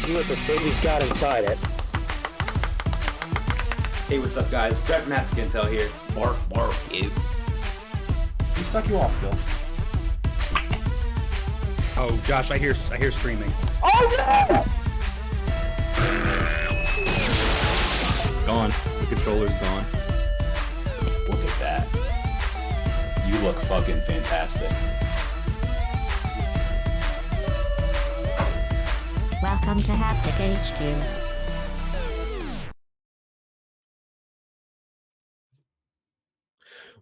see what this baby's got inside it. Hey, what's up, guys? Brett from Hapticast Intro here. Bark, bark. Ew. Who suck you off, Phil? Oh, Josh, I hear screaming. Oh yeah! It's gone. The controller's gone. Look at that. You look fucking fantastic. Welcome to Haptic HQ.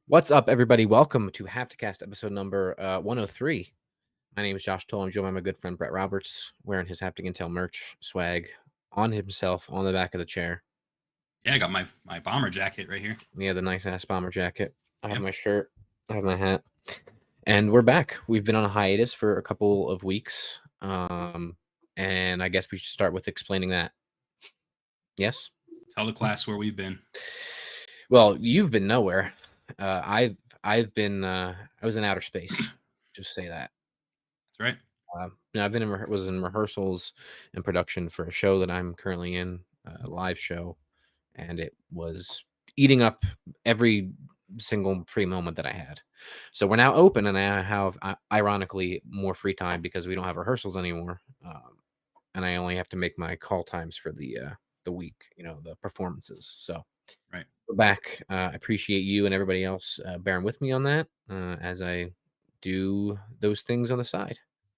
What's up, everybody? Welcome to Hapticast episode number 103. My name is Josh Toll. I'm joined by my good friend Brett Roberts, wearing his Haptic Intel merch swag on himself on the back of the chair. Yeah, I got my bomber jacket right here. Yeah, the nice ass bomber jacket. I have Yep. my shirt. I have my hat. And we're back. We've been on a hiatus for a couple of weeks. And I guess we should start with explaining that. Yes? Tell the class where we've been. Well, you've been nowhere. I've been I was in outer space. Just say that. That's right. I've been was in rehearsals and production for a show that I'm currently in, a live show, and it was eating up every single free moment that I had. So we're now open, and I have ironically more free time because we don't have rehearsals anymore, and I only have to make my call times for the week, the performances. So Right. we're back. I appreciate you and everybody else bearing with me on that as I do those things on the side.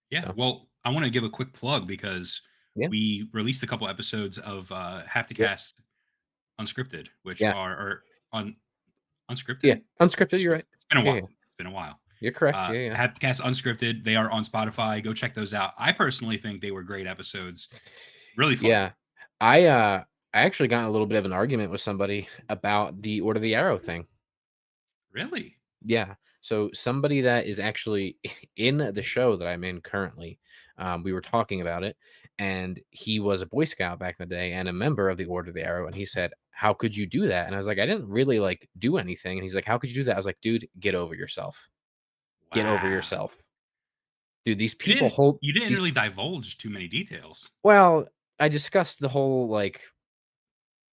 Yeah. So. Well, I want to give a quick plug because Yeah. we released a couple episodes of Hapticast Unscripted, which Yeah. are on unscripted. Yeah, unscripted. You're right. It's been a while. Yeah. It's been a while. You're correct. Yeah. Hapticast Unscripted. They are on Spotify. Go check those out. I personally think they were great episodes. Really fun. Yeah. I actually got in a little bit of an argument with somebody about the Order of the Arrow thing. Really? Yeah. So somebody that is actually in the show that I'm in currently, we were talking about it, and he was a Boy Scout back in the day and a member of the Order of the Arrow, and he said, "How could you do that?" And I was like, "I didn't really do anything." And he's like, "How could you do that?" I was like, "Dude, get over yourself. Get over Wow. yourself, dude. These people You didn't really divulge too many details. Well, I discussed the whole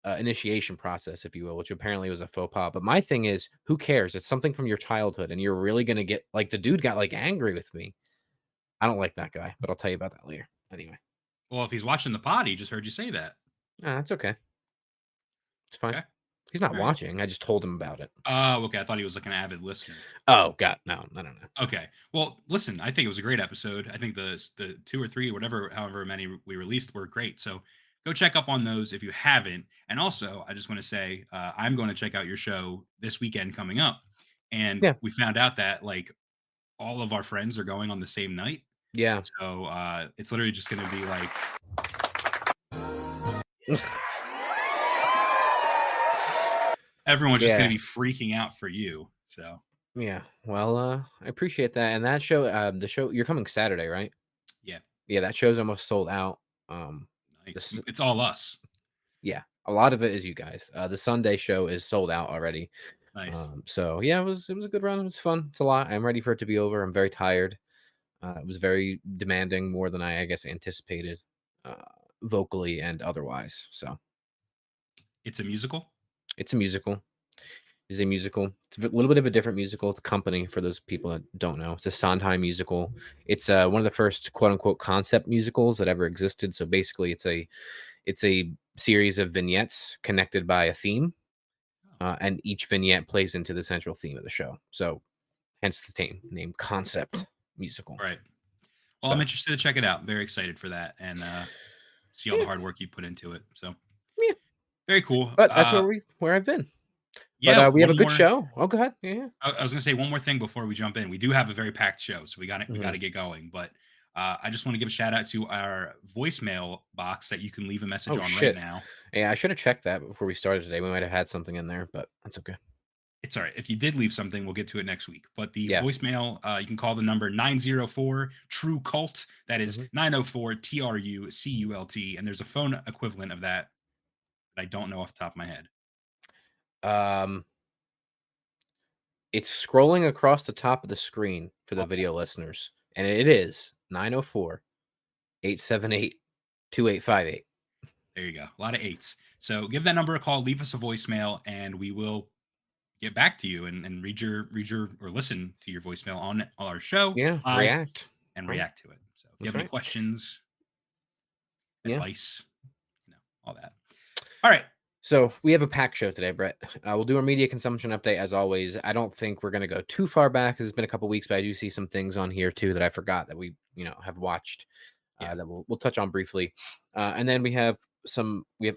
initiation process, if you will, which apparently was a faux pas. But my thing is, who cares? It's something from your childhood, and you're really gonna get the dude got angry with me. I don't like that guy, but I'll tell you about that later. Anyway, Well, if he's watching the pod, he just heard you say that. that's okay. It's fine. Okay. He's not All right. watching. I just told him about it. Oh, okay. I thought he was like an avid listener. Oh God, no. Okay. Well, listen, I think it was a great episode. I think the 2 or 3, however many we released were great. So go check up on those if you haven't. And also, I just want to say I'm going to check out your show this weekend coming up. And Yeah. we found out that all of our friends are going on the same night. Yeah. So it's literally just going to be everyone's just going to be freaking out for you. So yeah. Well, I appreciate that. And that show, the show, you're coming Saturday, right? Yeah. Yeah, that show's almost sold out. Nice. It's all us. Yeah, a lot of it is you guys. The Sunday show is sold out already. Nice. So yeah, it was a good run. It was fun. It's a lot. I'm ready for it to be over. I'm very tired. It was very demanding, more than I guess anticipated, vocally and otherwise. So It's a musical. it's a musical. It's a musical. It's a little bit of a different musical. It's a company for those people that don't know. It's a Sondheim musical. It's one of the first quote unquote concept musicals that ever existed. So basically, it's a series of vignettes connected by a theme, and each vignette plays into the central theme of the show. So hence the name concept musical. Right. Well, I'm interested to check it out. Very excited for that and see all the hard work you put into it. So yeah, very cool. But that's where I've been. Yeah, but we have a good show. Oh, go ahead. Yeah. I was gonna say one more thing before we jump in. We do have a very packed show, so we got Mm-hmm. to get going. But I just want to give a shout out to our voicemail box that you can leave a message on right now. Yeah, I should have checked that before we started today. We might have had something in there, but that's okay. It's all right. If you did leave something, we'll get to it next week. But the Yeah. voicemail, you can call the number 904 True Cult. That is Mhm. 904 TRUCULT. And there's a phone equivalent of that I don't know off the top of my head. It's scrolling across the top of the screen for the video listeners, and it is 904-878-2000. 2858. There you go. A lot of 8s. So give that number a call, leave us a voicemail, and we will get back to you and read your or listen to your voicemail on our show. Yeah, live react. and Right. react to it. So if you That's have any right. questions, Yeah. advice, all that. All right. So we have a packed show today, Brett. We'll do our media consumption update as always. I don't think we're going to go too far back because it's been a couple weeks, but I do see some things on here too that I forgot that we, have watched. Yeah. That we'll touch on briefly, and then we have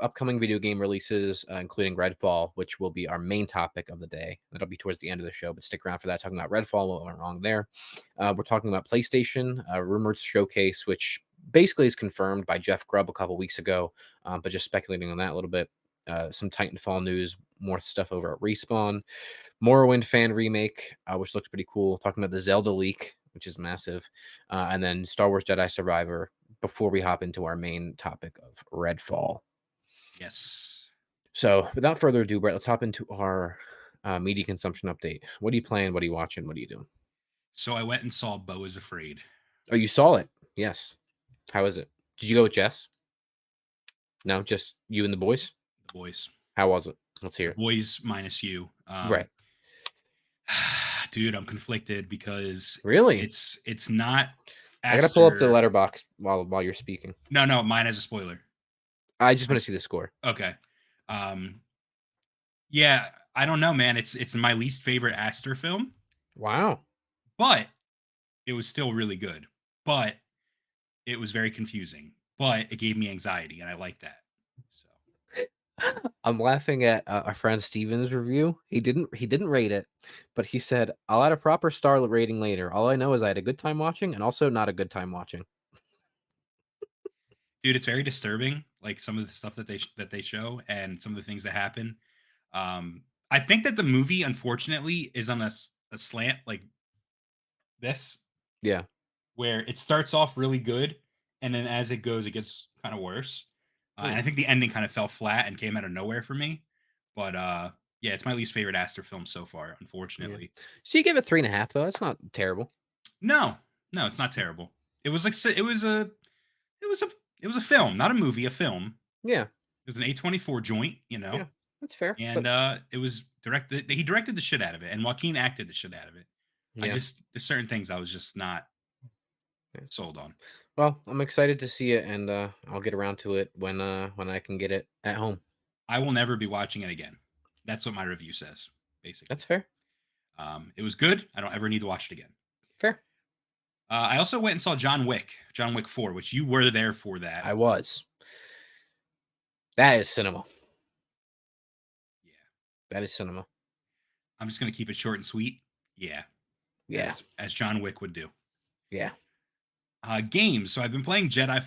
upcoming video game releases, including Redfall, which will be our main topic of the day. That'll be towards the end of the show, but stick around for that. Talking about Redfall, what went wrong there. We're talking about PlayStation, rumored showcase, which basically is confirmed by Jeff Grubb a couple weeks ago, but just speculating on that a little bit. Some Titanfall news, more stuff over at Respawn, Morrowind fan remake, which looks pretty cool. Talking about the Zelda leak, which is massive, and then Star Wars Jedi Survivor. Before we hop into our main topic of Redfall. Yes. So without further ado, Brett, let's hop into our media consumption update. What are you playing? What are you watching? What are you doing? So I went and saw Beau is Afraid. Oh, you saw it? Yes. How is it? Did you go with Jess? No, just you and the boys? The boys. How was it? Let's hear it. Boys minus you. Right. Dude, I'm conflicted because Really? it's not. I gotta pull up the letterbox while you're speaking. No, mine has a spoiler. I just want to see the score. Okay. Yeah, I don't know, man. It's my least favorite Aster film. Wow. But it was still really good. But it was very confusing. But it gave me anxiety, and I like that. So I'm laughing at our friend Steven's review. He didn't rate it, but he said, "I'll add a proper star rating later. All I know is I had a good time watching, and also not a good time watching." Dude, it's very disturbing. Like some of the stuff that they show, and some of the things that happen. I think that the movie, unfortunately, is on a slant like this. Yeah. Where it starts off really good, and then as it goes, it gets kind of worse. And I think the ending kind of fell flat and came out of nowhere for me. But yeah, it's my least favorite Aster film so far, unfortunately. Yeah. So you give it 3.5 though. That's not terrible. No, it's not terrible. It was like it was a film, not a movie, a film. Yeah. It was an A24 joint, Yeah, that's fair. And it was directed. He directed the shit out of it, and Joaquin acted the shit out of it. Yeah. There's certain things I was just not sold on. Well, I'm excited to see it, and I'll get around to it when I can get it at home. I will never be watching it again. That's what my review says, basically. That's fair. It was good. I don't ever need to watch it again. Fair. I also went and saw John Wick 4, which you were there for that. I was. That is cinema. Yeah. That is cinema. I'm just going to keep it short and sweet. Yeah. Yeah. As John Wick would do. Yeah. Games. So I've been playing Jedi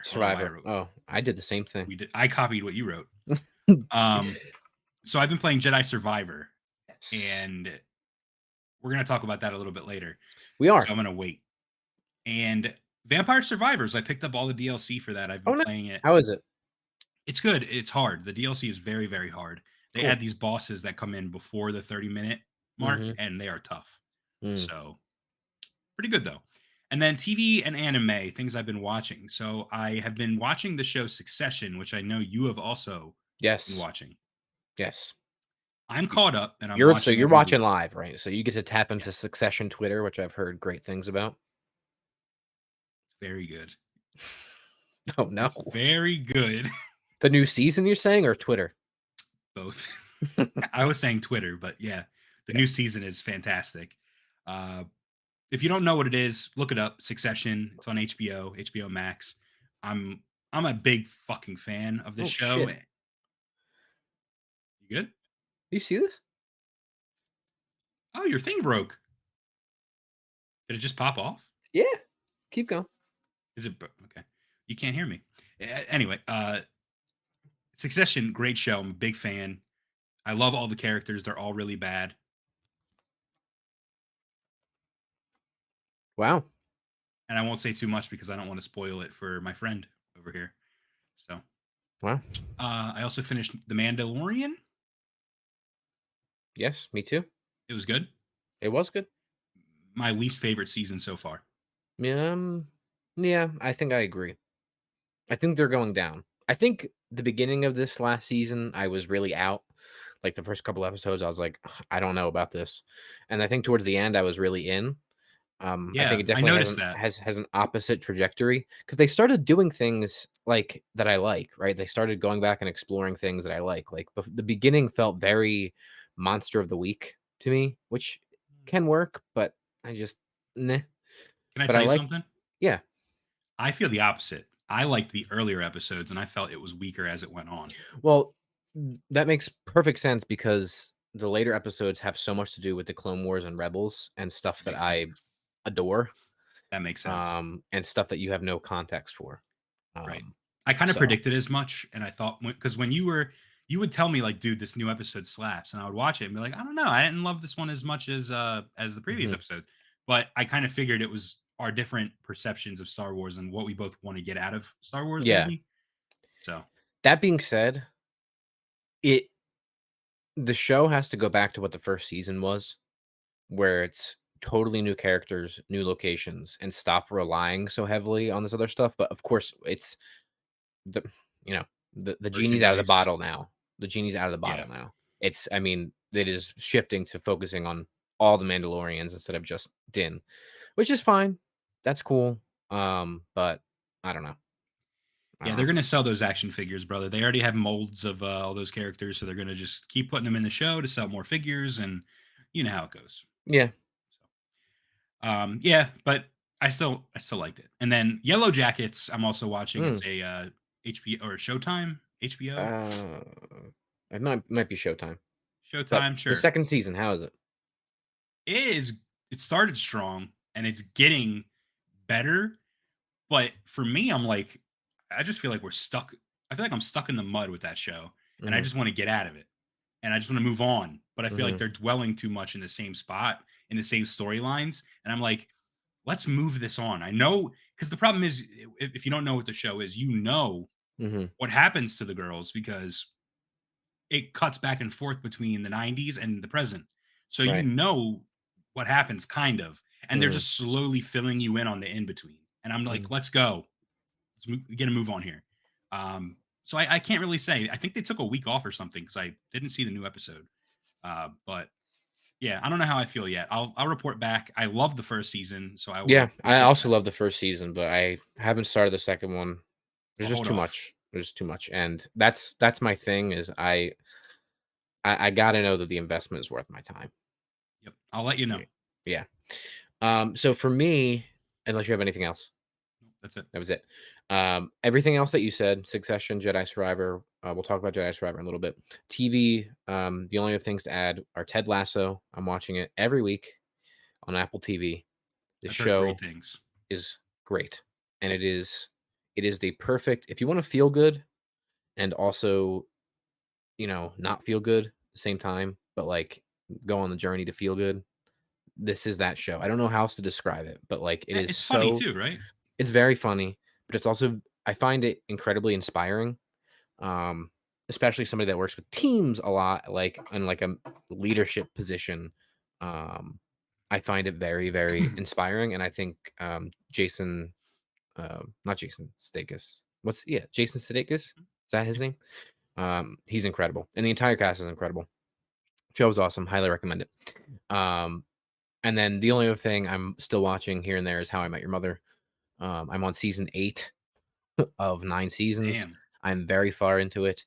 Survivor. Oh, I did the same thing. I copied what you wrote. So I've been playing Jedi Survivor. Yes. And we're going to talk about that a little bit later. We are. So I'm going to wait. And Vampire Survivors, I picked up all the DLC for that. I've been playing it. How is it? It's good. It's hard. The DLC is very, very hard. They add these bosses that come in before the 30-minute mark, and they are tough. So pretty good, though. And then TV and anime, things I've been watching. So I have been watching the show Succession, which I know you have also been watching. Yes. I'm caught up, and you're watching live, right? So you get to tap into Succession Twitter, which I've heard great things about. It's very good. Oh no, it's very good. The new season, you're saying, or Twitter? Both. I was saying Twitter, but yeah, the new season is fantastic. If you don't know what it is, look it up. Succession. It's on HBO Max. I'm a big fucking fan of this show. Shit. You good? You see this? Oh, your thing broke. Did it just pop off? Yeah. Keep going. Is it okay? You can't hear me. Anyway, Succession, great show. I'm a big fan. I love all the characters. They're all really bad. Wow. And I won't say too much because I don't want to spoil it for my friend over here. So, wow. I also finished The Mandalorian. Yes, me too. It was good. It was good. My least favorite season so far. Yeah, I think I agree. I think they're going down. I think the beginning of this last season, I was really out. Like the first couple episodes, I was like, "Ugh, I don't know about this," and I think towards the end, I was really in. I think Yeah, it I definitely noticed that. has an opposite trajectory because they started doing things like that I like, right? They started going back and exploring things that I like. Like the beginning felt very Monster of the Week to me, which can work, but I just nah. Can I But I tell you like, something? yeah. I feel the opposite. I liked the earlier episodes, and I felt it was weaker as it went on. Well, that makes perfect sense because the later episodes have so much to do with the Clone Wars and Rebels and stuff that Makes I sense. adore, That makes sense. and stuff that you have no context for. Right. Um, I kind of so predicted as much, and I thought because when you would tell me like, dude, this new episode slaps, and I would watch it and be like, I don't know, I didn't love this one as the previous mhm. episodes, but I kind of figured it was our different perceptions of Star Wars and what we both want to get out of Star Wars, Yeah. maybe. So That being said, it the show has to go back to what the first season was, where it's totally new characters, new locations, and stop relying so heavily on this other stuff. But of course, it's the you know the genie's out of the merchandise, bottle now. The genie's out of the yeah, bottle now. It's I mean it is shifting to focusing on all the Mandalorians instead of just Din, which is fine. That's cool. But I don't know. I yeah, don't they're know. gonna sell those action figures, brother. They already have molds of all those characters, so they're gonna just keep putting them in the show to sell more figures, and you know how it goes. Yeah. Yeah, but I still liked it. And then Yellow Jackets, I'm also watching. Mm. It's a HBO or Showtime, HBO, Uh, it might be Showtime, but Showtime. the Sure, second season, how is it? it is. It started strong and it's getting better. But for me, I'm like, I just feel like we're stuck. I feel like I'm stuck in the mud with that show, and I Hmm. just want to get out of it, and I just want to move on. But I feel like Hmm. they're dwelling too much in the same spot, in the same storylines, and I'm like, let's move this on. I know because the problem is if you don't know what the show is, you know Hmm. what happens to the girls because it cuts back and forth between the 90s and the present. So you Right. know what happens kind of, and they're Hmm. just slowly filling you in on the in between. And I'm like, Hmm. let's go. We get a move on here. So I can't really say. I think they took a week off or something because I didn't see the new episode. But yeah, I don't know how I feel yet. I'll report back. I love the first season, so I Yeah, will I report also back. love the first season, but I haven't started the second one. There's I'll just hold too off. much. There's too much, and that's my thing. Is I gotta know that the investment is worth my time. Yep, I'll let you know. Yeah. Yeah. So for me, unless you have anything else, That's it. that was it. Everything else that you said, Succession, Jedi Survivor. We'll talk about Jedi Survivor in a little bit. TV. The only other things to add are Ted Lasso. I'm watching it every week on Apple TV. The I've heard great show things. is great, and it is the perfect if you want to feel good and also not feel good at the same time, but like go on the journey to feel good. This is that show. I don't know how else to describe it, but like it Yeah, is it's funny so too, right? it's very funny, but it's also I find it incredibly inspiring. Especially somebody that works with teams a lot, like in like a leadership position. Um, I find it very, very inspiring, and I think Jason, not Jason Sudeikis. Jason Sudeikis? Is that his Yeah, name? He's incredible, and the entire cast is incredible. Show's awesome. Highly recommend it. Um, and then the only other thing I'm still watching here and there is How I Met Your Mother. I'm on season 8 of 9 seasons. damn. I'm very far into it.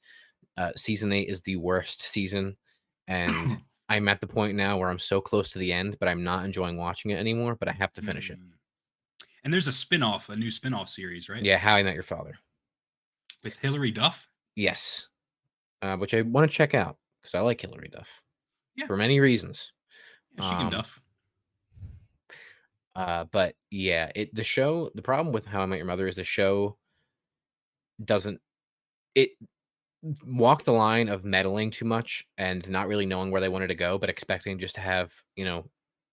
Season 8 is the worst season, and I'm at the point now where I'm so close to the end, but I'm not enjoying watching it anymore. But I have to finish it. Hmm. And there's a spin-off, a new spin-off series, right? Yeah, How I Met Your Father. With Hilary Duff. Yes, which I want to check out because I like Hilary Duff Yeah, for many reasons. yeah, she can Um, duff. but yeah, the problem with How I Met Your Mother is the show doesn't it walk the line of meddling too much and not really knowing where they wanted to go, but expecting just to have,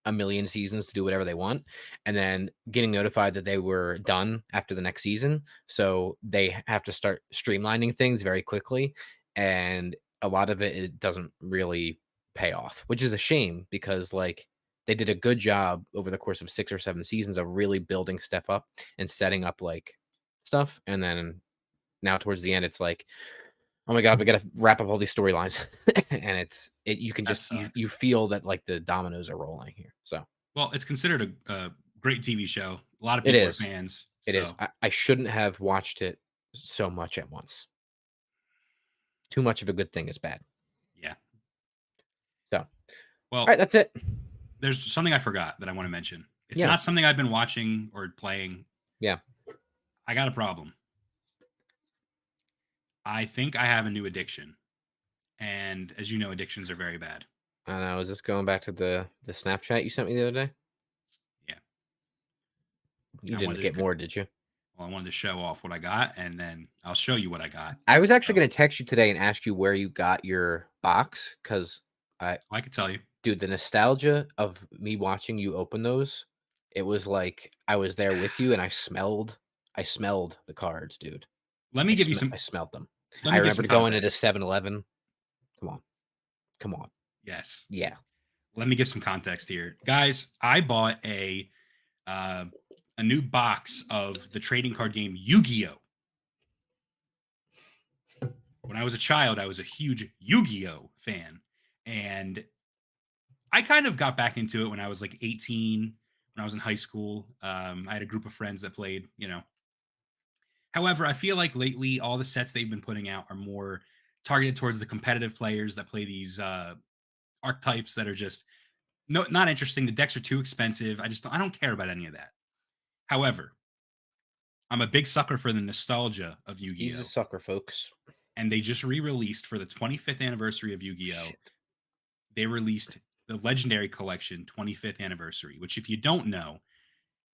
a million seasons to do whatever they want, and then getting notified that they were done after the next season. So they have to start streamlining things very quickly. And a lot of it doesn't really pay off, which is a shame because, like, they did a good job over the course of 6 or 7 seasons of really building stuff up and setting up like stuff, and then now towards the end, it's like, oh my god, we got to wrap up all these storylines, and you can That just you sucks. feel that like the dominoes are rolling here. So Well, it's considered a great TV show. A lot of it people are is. fans. It is. So I shouldn't have watched it so much at once. Too much of a good thing is bad. yeah. So, all Well, right, that's it. there's something I forgot that I want to mention. It's Yeah. not something I've been watching or playing. Yeah. I got a problem. I think I have a new addiction. And as you know, addictions are very bad. I know. Is this going back to the Snapchat you sent me the other day? Yeah. You I didn't wanted to get co- more, did you? Well, I wanted to show off what I got, and then I'll show you what I got. I was actually So, going to text you today and ask you where you got your box because I could tell you. dude, the nostalgia of me watching you open those, it was like I was there with you and I smelled the cards, dude. Let me give you some. I smelled them. Let I me give some remember going into context. 7-Eleven. Come on. Yes. Yeah. Let me give some context here, guys. I bought a new box of the trading card game Yu-Gi-Oh. When I was a child, I was a huge Yu-Gi-Oh fan, and I kind of got back into it when I was like 18, when I was in high school. I had a group of friends that played, However, I feel like lately all the sets they've been putting out are more targeted towards the competitive players that play these archetypes that are just not interesting. The decks are too expensive. I don't care about any of that. However, I'm a big sucker for the nostalgia of He's Yu-Gi-Oh! a sucker, folks. And they just re-released for the 25th anniversary of Yu-Gi-Oh! Shit. They released the Legendary Collection 25th anniversary, which if you don't know,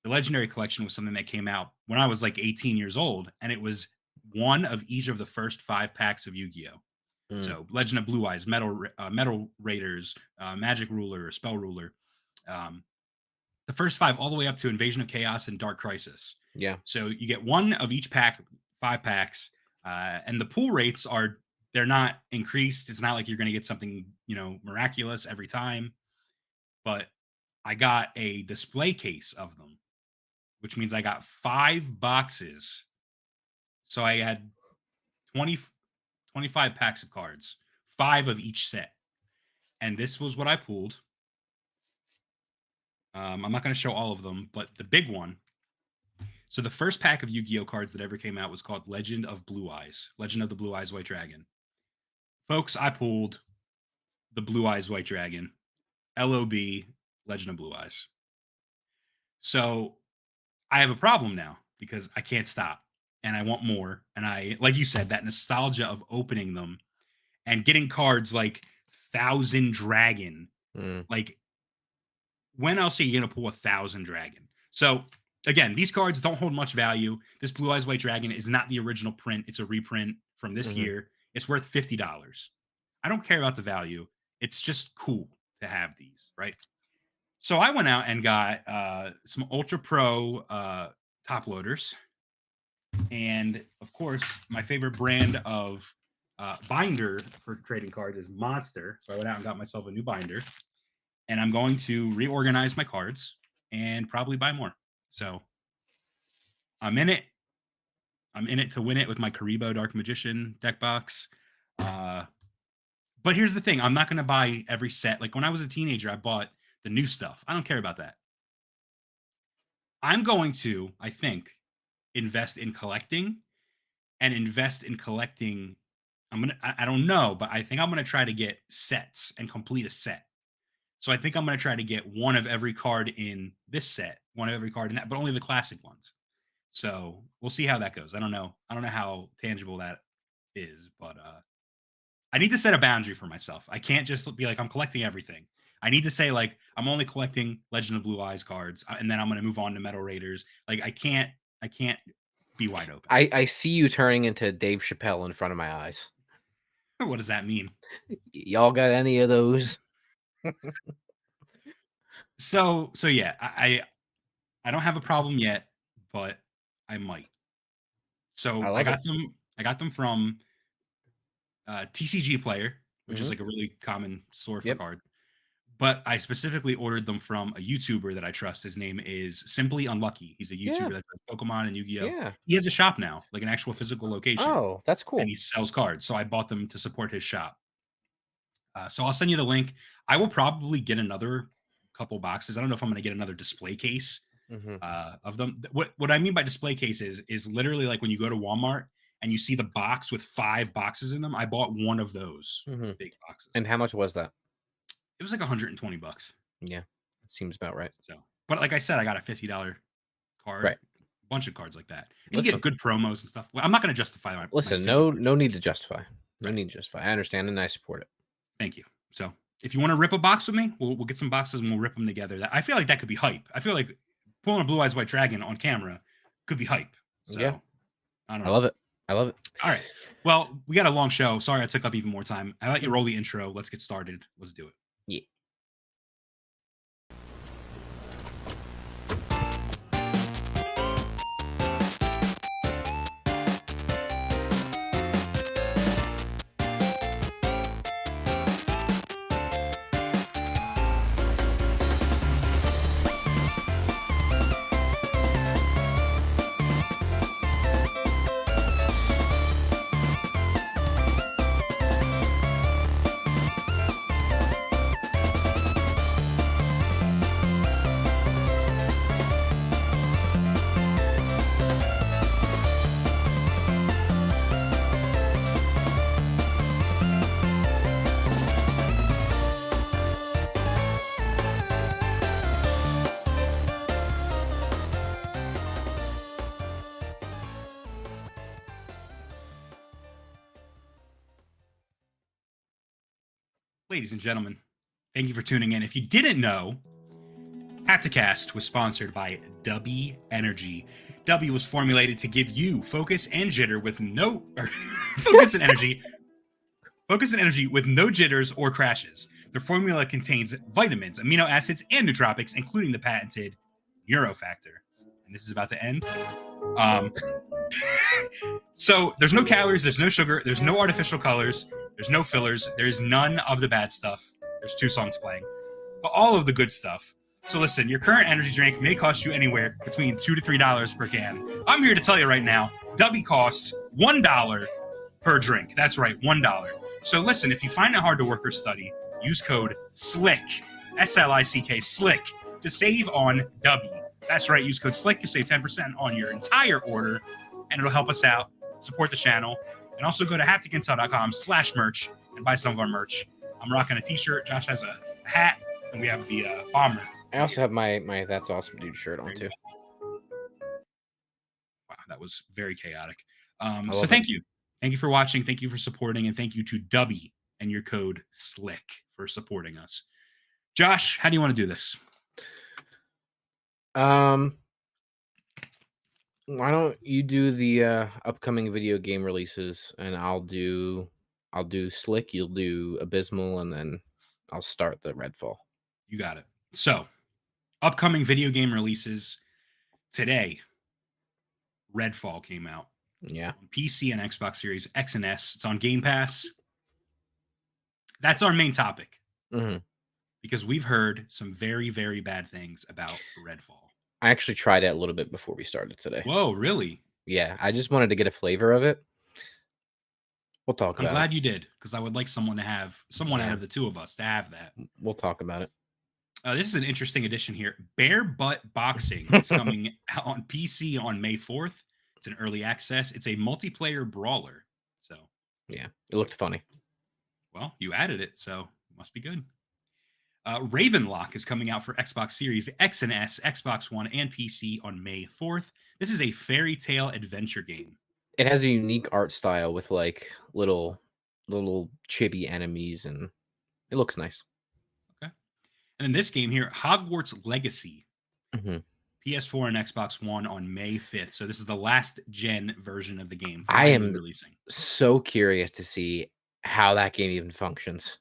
the Legendary Collection was something that came out when I was like 18 years old, and it was one of each of the first 5 packs of Yu-Gi-Oh! Mm. So Legend of Blue Eyes, Metal Raiders, Magic Ruler, Spell Ruler. The first 5 all the way up to Invasion of Chaos and Dark Crisis. Yeah. So you get one of each pack, 5 packs, and the pool rates they're not increased. It's not like you're going to get something, miraculous every time. But I got a display case of them, which means I got 5 boxes. So I had 25 packs of cards, 5 of each set. And this was what I pulled. I'm not going to show all of them, but the big one. So the first pack of Yu-Gi-Oh cards that ever came out was called Legend of Blue Eyes, Legend of the Blue Eyes White Dragon. Folks, I pulled the Blue Eyes White Dragon, LOB, Legend of Blue Eyes. So I have a problem now because I can't stop and I want more. And I, like you said, that nostalgia of opening them and getting cards like Thousand Dragon. Like, when else are you going to pull 1,000 Dragon? So again, these cards don't hold much value. This Blue Eyes White Dragon is not the original print. It's a reprint from this year. It's worth $50. I don't care about the value. It's just cool to have these, right? So I went out and got some Ultra Pro top loaders. And of course, my favorite brand of binder for trading cards is Monster. So I went out and got myself a new binder. And I'm going to reorganize my cards and probably buy more. So I'm in it. I'm in it to win it with my Karibo Dark Magician deck box. But here's the thing. I'm not going to buy every set. Like when I was a teenager, I bought the new stuff. I don't care about that. I'm going to, I think, invest in collecting and invest in collecting. I don't know, but I think I'm going to try to get sets and complete a set. So I think I'm going to try to get one of every card in this set, one of every card in that, but only the classic ones. So we'll see how that goes. I don't know how tangible that is, but I need to set a boundary for myself. I can't just be like, I'm collecting everything. I need to say like, I'm only collecting Legend of Blue Eyes cards, and then I'm going to move on to Metal Raiders. Like I can't be wide open. I see you turning into Dave Chappelle in front of my eyes. What does that mean? Y'all got any of those? So yeah, I don't have a problem yet, but I might. So I got them from TCG Player, which is like a really common store for cards. but I specifically ordered them from a YouTuber that I trust. His name is Simply Unlucky. He's a YouTuber that does Pokemon and Yu-Gi-Oh. Yeah. He has a shop now, like an actual physical location. Oh, that's cool. And he sells cards. So I bought them to support his shop. So I'll send you the link. I will probably get another couple boxes. I don't know if I'm going to get another display case of them. What I mean by display cases is literally like when you go to Walmart and you see the box with 5 boxes in them. I bought one of those big boxes. And how much was that? It was like $120. Yeah, it seems about right. So, but like I said, I got a $50 card, right? A bunch of cards like that. And you get good promos and stuff. Well, I'm not going to justify my. Listen, no need to justify. No need to justify. I understand and I support it. Thank you. So, if you want to rip a box with me, we'll get some boxes and we'll rip them together. I feel like that could be hype. I feel like pulling a Blue Eyes White Dragon on camera could be hype. So, yeah, I don't know. I love it. I love it. All right. Well, we got a long show. Sorry I took up even more time. I let you roll the intro. Let's get started. Let's do it. Yeah. Ladies and gentlemen, thank you for tuning in. If you didn't know, Hapticast was sponsored by Dubby Energy. Dubby was formulated to give you focus and jitter with no focus and energy with no jitters or crashes. The formula contains vitamins, amino acids, and nootropics, including the patented Neurofactor. And this is about to end. So there's no calories, there's no sugar, there's no artificial colors, there's no fillers, there's none of the bad stuff. There's 2 songs playing, but all of the good stuff. So listen, your current energy drink may cost you anywhere between $2 to $3 per can. I'm here to tell you right now, Dubby costs $1 per drink. That's right, $1. So listen, if you find it hard to work or study, use code SLICK, SLICK, SLICK, to save on Dubby. That's right, use code SLICK to save 10% on your entire order, and it'll help us out, support the channel, and also go to hapticintel.com/merch and buy some of our merch. I'm rocking a t-shirt, Josh has a hat, and we have the bomber. I also have my That's Awesome Dude shirt on too. Wow, that was very chaotic. So thank you. Thank you for watching. Thank you for supporting. And thank you to Dubby and your code SLICK for supporting us. Josh, how do you want to do this? Why don't you do the upcoming video game releases and I'll do Slick, you'll do Abysmal, and then I'll start the Redfall. You got it. So, upcoming video game releases today. Redfall came out. Yeah. On PC and Xbox Series X and S. It's on Game Pass. That's our main topic. Because we've heard some very, very bad things about Redfall. I actually tried it a little bit before we started today. Whoa, really? Yeah, I just wanted to get a flavor of it. We'll talk about it. I'm glad you did, because I would like someone to have, someone out of the 2 of us to have that. We'll talk about it. This is an interesting addition here. Bare Butt Boxing is coming out on PC on May 4th. It's an early access. It's a multiplayer brawler. So, yeah, it looked funny. Well, you added it, so it must be good. Ravenlock is coming out for Xbox Series X and S, Xbox One, and PC on May 4th. This is a fairy tale adventure game. It has a unique art style with like little chibi enemies, and it looks nice. Okay. And then this game here, Hogwarts Legacy. PS4 and Xbox One on May 5th. So this is the last gen version of the game. I am releasing. So curious to see how that game even functions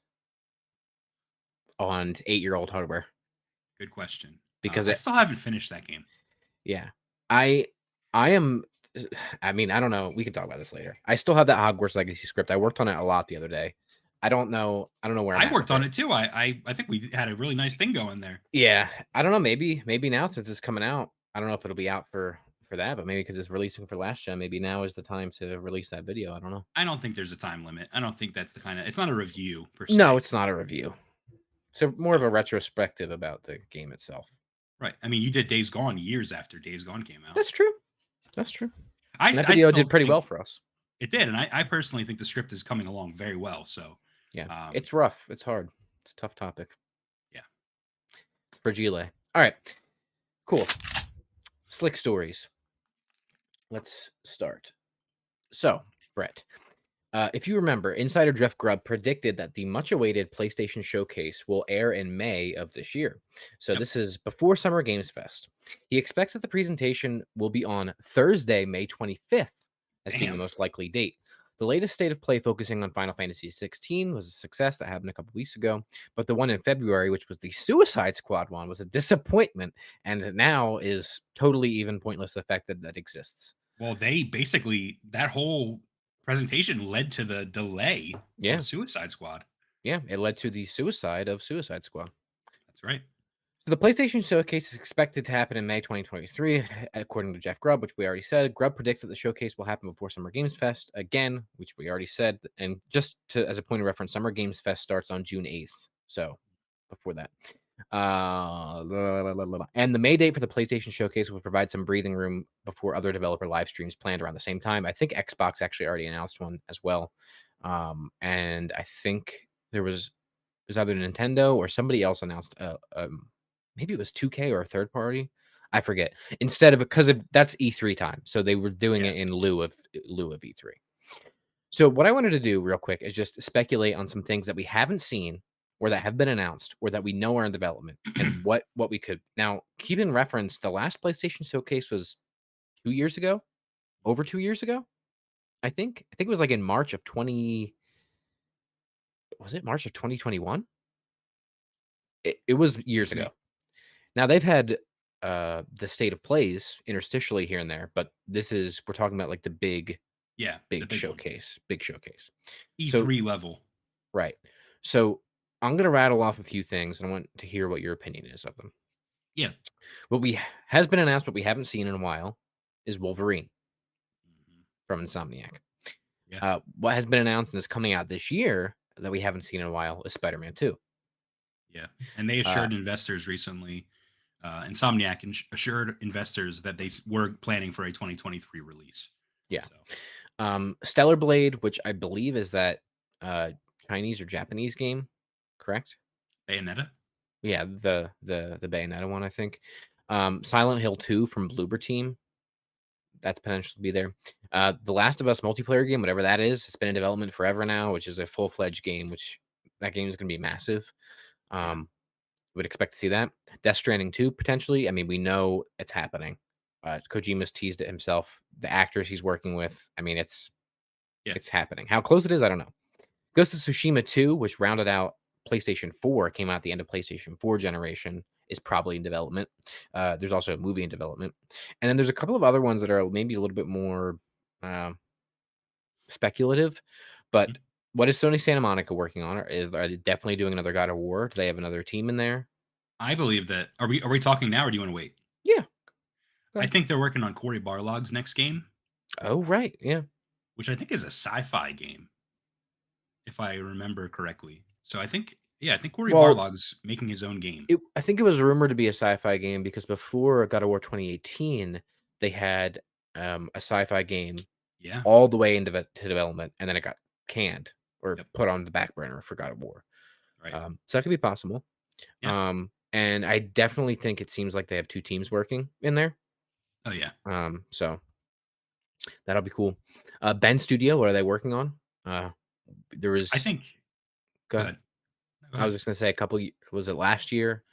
on 8-year-old hardware. Good question. Because I still haven't finished that game. Yeah. I mean, I don't know. We can talk about this later. I still have that Hogwarts Legacy script. I worked on it a lot the other day. I don't know. I don't know where I'm I at worked with on it too. I think we had a really nice thing going there. Yeah, I don't know. Maybe now since it's coming out, I don't know if it'll be out for that, but maybe because it's releasing for last gen, maybe now is the time to release that video. I don't know. I don't think there's a time limit. I don't think that's the kind of. It's not a review per No, se. it's not a review. So more of a retrospective about the game itself. Right. I mean, you did Days Gone years after Days Gone came out. That's true. That's true. I, And that I video still did pretty well think for us. it did, and I personally think the script is coming along very well. So Yeah, it's rough. It's hard. It's a tough topic. Yeah. For Gile. All right. Cool. Slick stories. Let's start. So, Brett, if you remember, insider Jeff Grubb predicted that the much-awaited PlayStation Showcase will air in May of this year. So Yep. this is before Summer Games Fest. He expects that the presentation will be on Thursday, May 25th, as being the Damn. most likely date. The latest state of play focusing on Final Fantasy 16 was a success that happened a couple weeks ago, but the one in February, which was the Suicide Squad one, was a disappointment, and now is totally even pointless the fact that that exists. Well, they basically that whole presentation led to the delay Yeah. of Suicide Squad. Yeah, it led to the suicide of Suicide Squad. That's right. So the PlayStation Showcase is expected to happen in May 2023, according to Jeff Grubb, which we already said. Grubb predicts that the showcase will happen before Summer Games Fest again, which we already said. And just to as a point of reference, Summer Games Fest starts on June 8th, so before that. And the May date for the PlayStation Showcase will provide some breathing room before other developer live streams planned around the same time. I think Xbox actually already announced one as well, and I think it was either Nintendo or somebody else announced maybe it was 2K or a third party. I forget. Instead of because that's E3 time, so they were doing it in lieu of E3. So what I wanted to do real quick is just speculate on some things that we haven't seen or that have been announced or that we know are in development and what we could now keep in reference. The last PlayStation Showcase was 2 years ago, over 2 years ago. I think it was like in March of 20. Was it March of 2021? It was years ago. Now they've had the state of plays interstitially here and there, but we're talking about like the big big showcase, big showcase. E3 level. Right. So I'm gonna rattle off a few things and I want to hear what your opinion is of them. Yeah. What has been announced, but we haven't seen in a while, is Wolverine from Insomniac. Yeah. What has been announced and is coming out this year that we haven't seen in a while is Spider-Man 2. Yeah. And they assured investors recently, Insomniac assured investors that they were planning for a 2023 release. Yeah. So. Stellar Blade, which I believe is that Chinese or Japanese game, correct? Bayonetta? Yeah, the Bayonetta one, I think. Silent Hill 2 from Bloober Team. That's potentially be there. The Last of Us multiplayer game, whatever that is, it's been in development forever now, which is a full-fledged game, which that game is going to be massive. Would expect to see that. Death Stranding 2, potentially. I mean, we know it's happening. Kojima's teased it himself. The actors he's working with, I mean, it's happening. How close it is, I don't know. Ghost of Tsushima 2, which rounded out PlayStation 4, came out at the end of PlayStation 4 generation, is probably in development. There's also a movie in development. And then there's a couple of other ones that are maybe a little bit more speculative. But what is Sony Santa Monica working on? Are they definitely doing another God of War? Do they have another team in there? I believe that. Are we talking now or do you want to wait? Yeah. I think they're working on Cory Barlog's next game. Oh, right. Yeah. Which I think is a sci-fi game, if I remember correctly. So I think Cory Barlog's making his own game. I think it was rumored to be a sci-fi game because before God of War 2018, they had a sci-fi game all the way into development, and then it got canned or put on the back burner for God of War. Right. So that could be possible. Yeah. And I definitely think it seems like they have two teams working in there. Oh yeah. So that'll be cool. Ben Studio, what are they working on? There was. I think. Go ahead. I was just gonna say was it last year?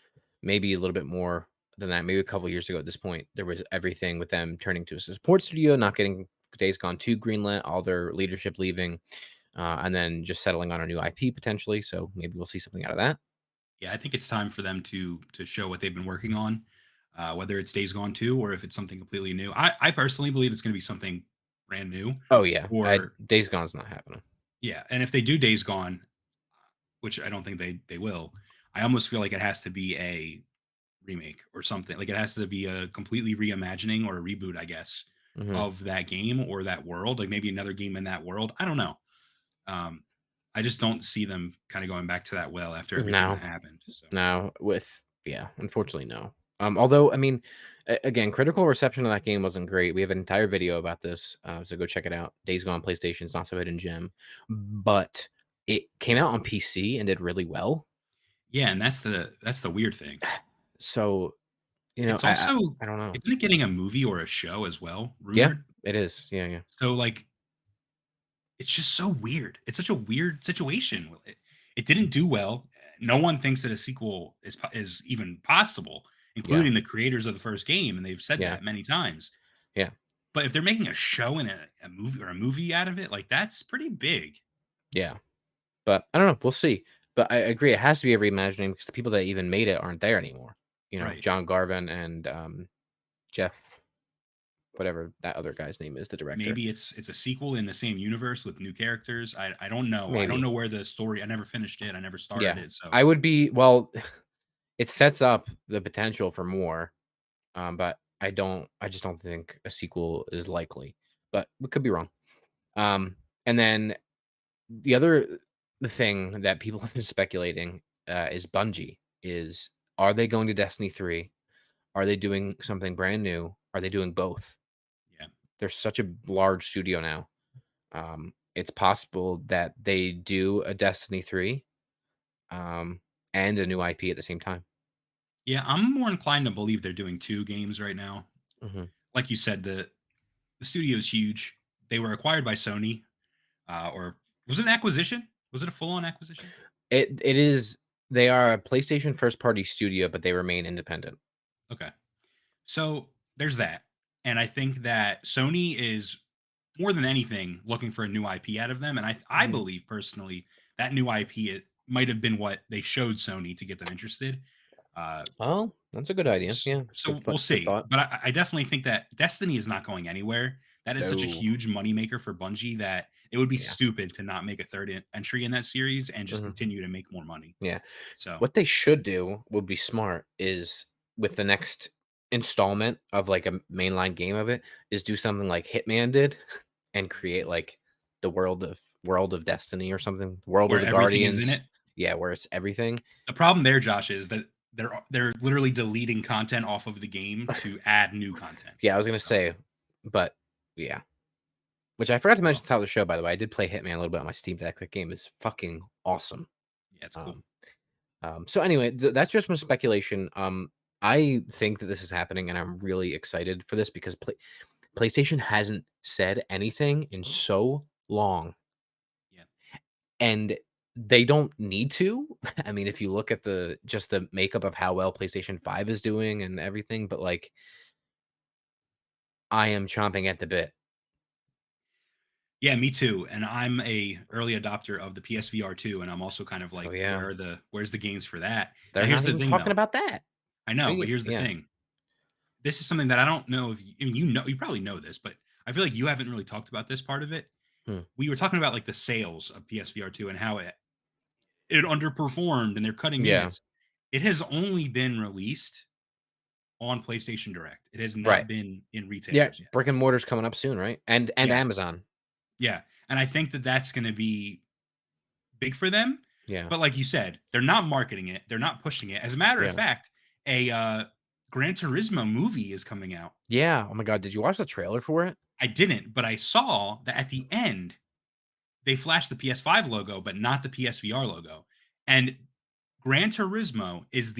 Maybe a little bit more than that. Maybe a couple years ago at this point, there was everything with them turning to a support studio, not getting Days Gone 2 greenlit, all their leadership leaving, and then just settling on a new IP potentially. So maybe we'll see something out of that. Yeah, I think it's time for them to show what they've been working on, whether it's Days Gone 2 or if it's something completely new. I personally believe it's going to be something brand new. Oh yeah, or Days Gone's not happening. Yeah, and if they do Days Gone, which I don't think they will, I almost feel like it has to be a remake or something. Like it has to be a completely reimagining or a reboot, I guess, Mhm. of that game or that world. Like maybe another game in that world. I don't know. I just don't see them kind of going back to that well after everything No. that happened. So No, unfortunately, no. Although, I mean, again, critical reception of that game wasn't great. We have an entire video about this, so go check it out. Days Gone, PlayStation's Not So Hidden Gem, but it came out on PC and did really well. yeah, and that's the weird thing. So, It's I also I don't know. isn't it getting a movie or a show as well, Yeah, rumored? it is. Yeah, yeah, So like it's just so weird. It's such a weird situation. It didn't do well. No one thinks that a sequel is even possible, yeah, including the creators of the first game, and they've said yeah, that many times. yeah, But if they're making a show and a movie out of it, like that's pretty big. yeah. But I don't know. We'll see. But I agree. It has to be a reimagining because the people that even made it aren't there anymore. Right. John Garvin and Jeff, whatever that other guy's name is, the director. Maybe it's a sequel in the same universe with new characters. I don't know. I don't Maybe. know where the story. I never finished it. I never started Yeah. it. So I would be well, it sets up the potential for more. But I just don't think a sequel is likely. But we could be wrong. And then the thing that people have been speculating is Bungie is are they going to Destiny 3? Are they doing something brand new? Are they doing both? yeah. They're such a large studio now. It's possible that they do a Destiny 3 and a new IP at the same time. Yeah, I'm more inclined to believe they're doing two games right now. Mhm. Like you said, the studio is huge. They were acquired by Sony, or was it an acquisition? Was it a full on acquisition? It is they are a PlayStation first party studio, but they remain independent. Okay, so there's that, and I think that Sony is more than anything looking for a new IP out of them, and I Mhm. believe personally that new IP it might have been what they showed Sony to get them interested. Uh, Oh, that's a good idea. Yeah, So we'll good see. thought. But I definitely think that Destiny is not going anywhere. That is such a No. huge moneymaker for Bungie that it would be Yeah. stupid to not make a third entry in that series and just Mhm. continue to make more money. Yeah. So What they should do would be smart is with the next installment of like a mainline game of it is do something like Hitman did and create like the world of Destiny or something. World of where the everything is in Guardians. it. Yeah, where it's everything. The problem there, Josh, is that they're literally deleting content off of the game to add new content. Yeah, I was gonna So say, but yeah. Which I forgot to mention well, at the top of the show, by the way. I did play Hitman a little bit on my Steam Deck. That game is fucking awesome. yeah, it's cool. Um, so anyway, that's just my speculation. I think that this is happening, and I'm really excited for this because PlayStation hasn't said anything in so long, Yeah. and they don't need to. I mean, if you look at just the makeup of how well PlayStation 5 is doing and everything, but like I am chomping at the bit. Yeah, me too. And I'm a early adopter of the PSVR 2, and I'm also kind of Oh like, yeah, where's the games for that? Now they're here's not the even thing talking though. about that. I know, but Maybe, here's the yeah. thing. This is something that I don't know if I mean, you probably know this, but I feel like you haven't really talked about this part of it. Hmm. We were talking about like the sales of PSVR 2 and how it underperformed and they're cutting Yeah, units. It has only been released on PlayStation Direct. It has right. not been in Yeah, retailers yet. brick and mortar's coming up soon, right? And Yeah. Amazon. Yeah. And I think that that's going to be big for them. Yeah, But like you said, they're not marketing it. They're not pushing it. As a matter of yeah, fact, a Gran Turismo movie is coming out. yeah. Oh my god, did you watch the trailer for it? I didn't, but I saw that at the end they flashed the PS5 logo, but not the PSVR logo. And Gran Turismo is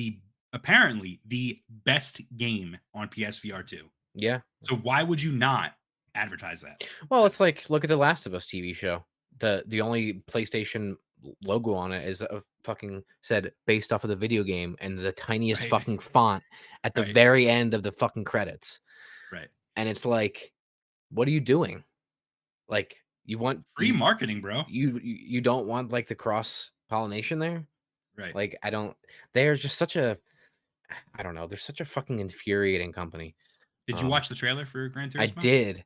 apparently the best game on PSVR 2. Yeah. So why would you not advertise that? Well, it's like look at the Last of Us TV show. The only PlayStation logo on it is a fucking said based off of the video game and the tiniest Right. fucking font at the Right. very end of the fucking credits. Right. And it's like, what are you doing? Like you want Free marketing, bro. you don't want like the cross pollination there? Right. Like I don't there's just such a I don't know, they're such a fucking infuriating company. Did you watch the trailer for Gran I Turismo? did.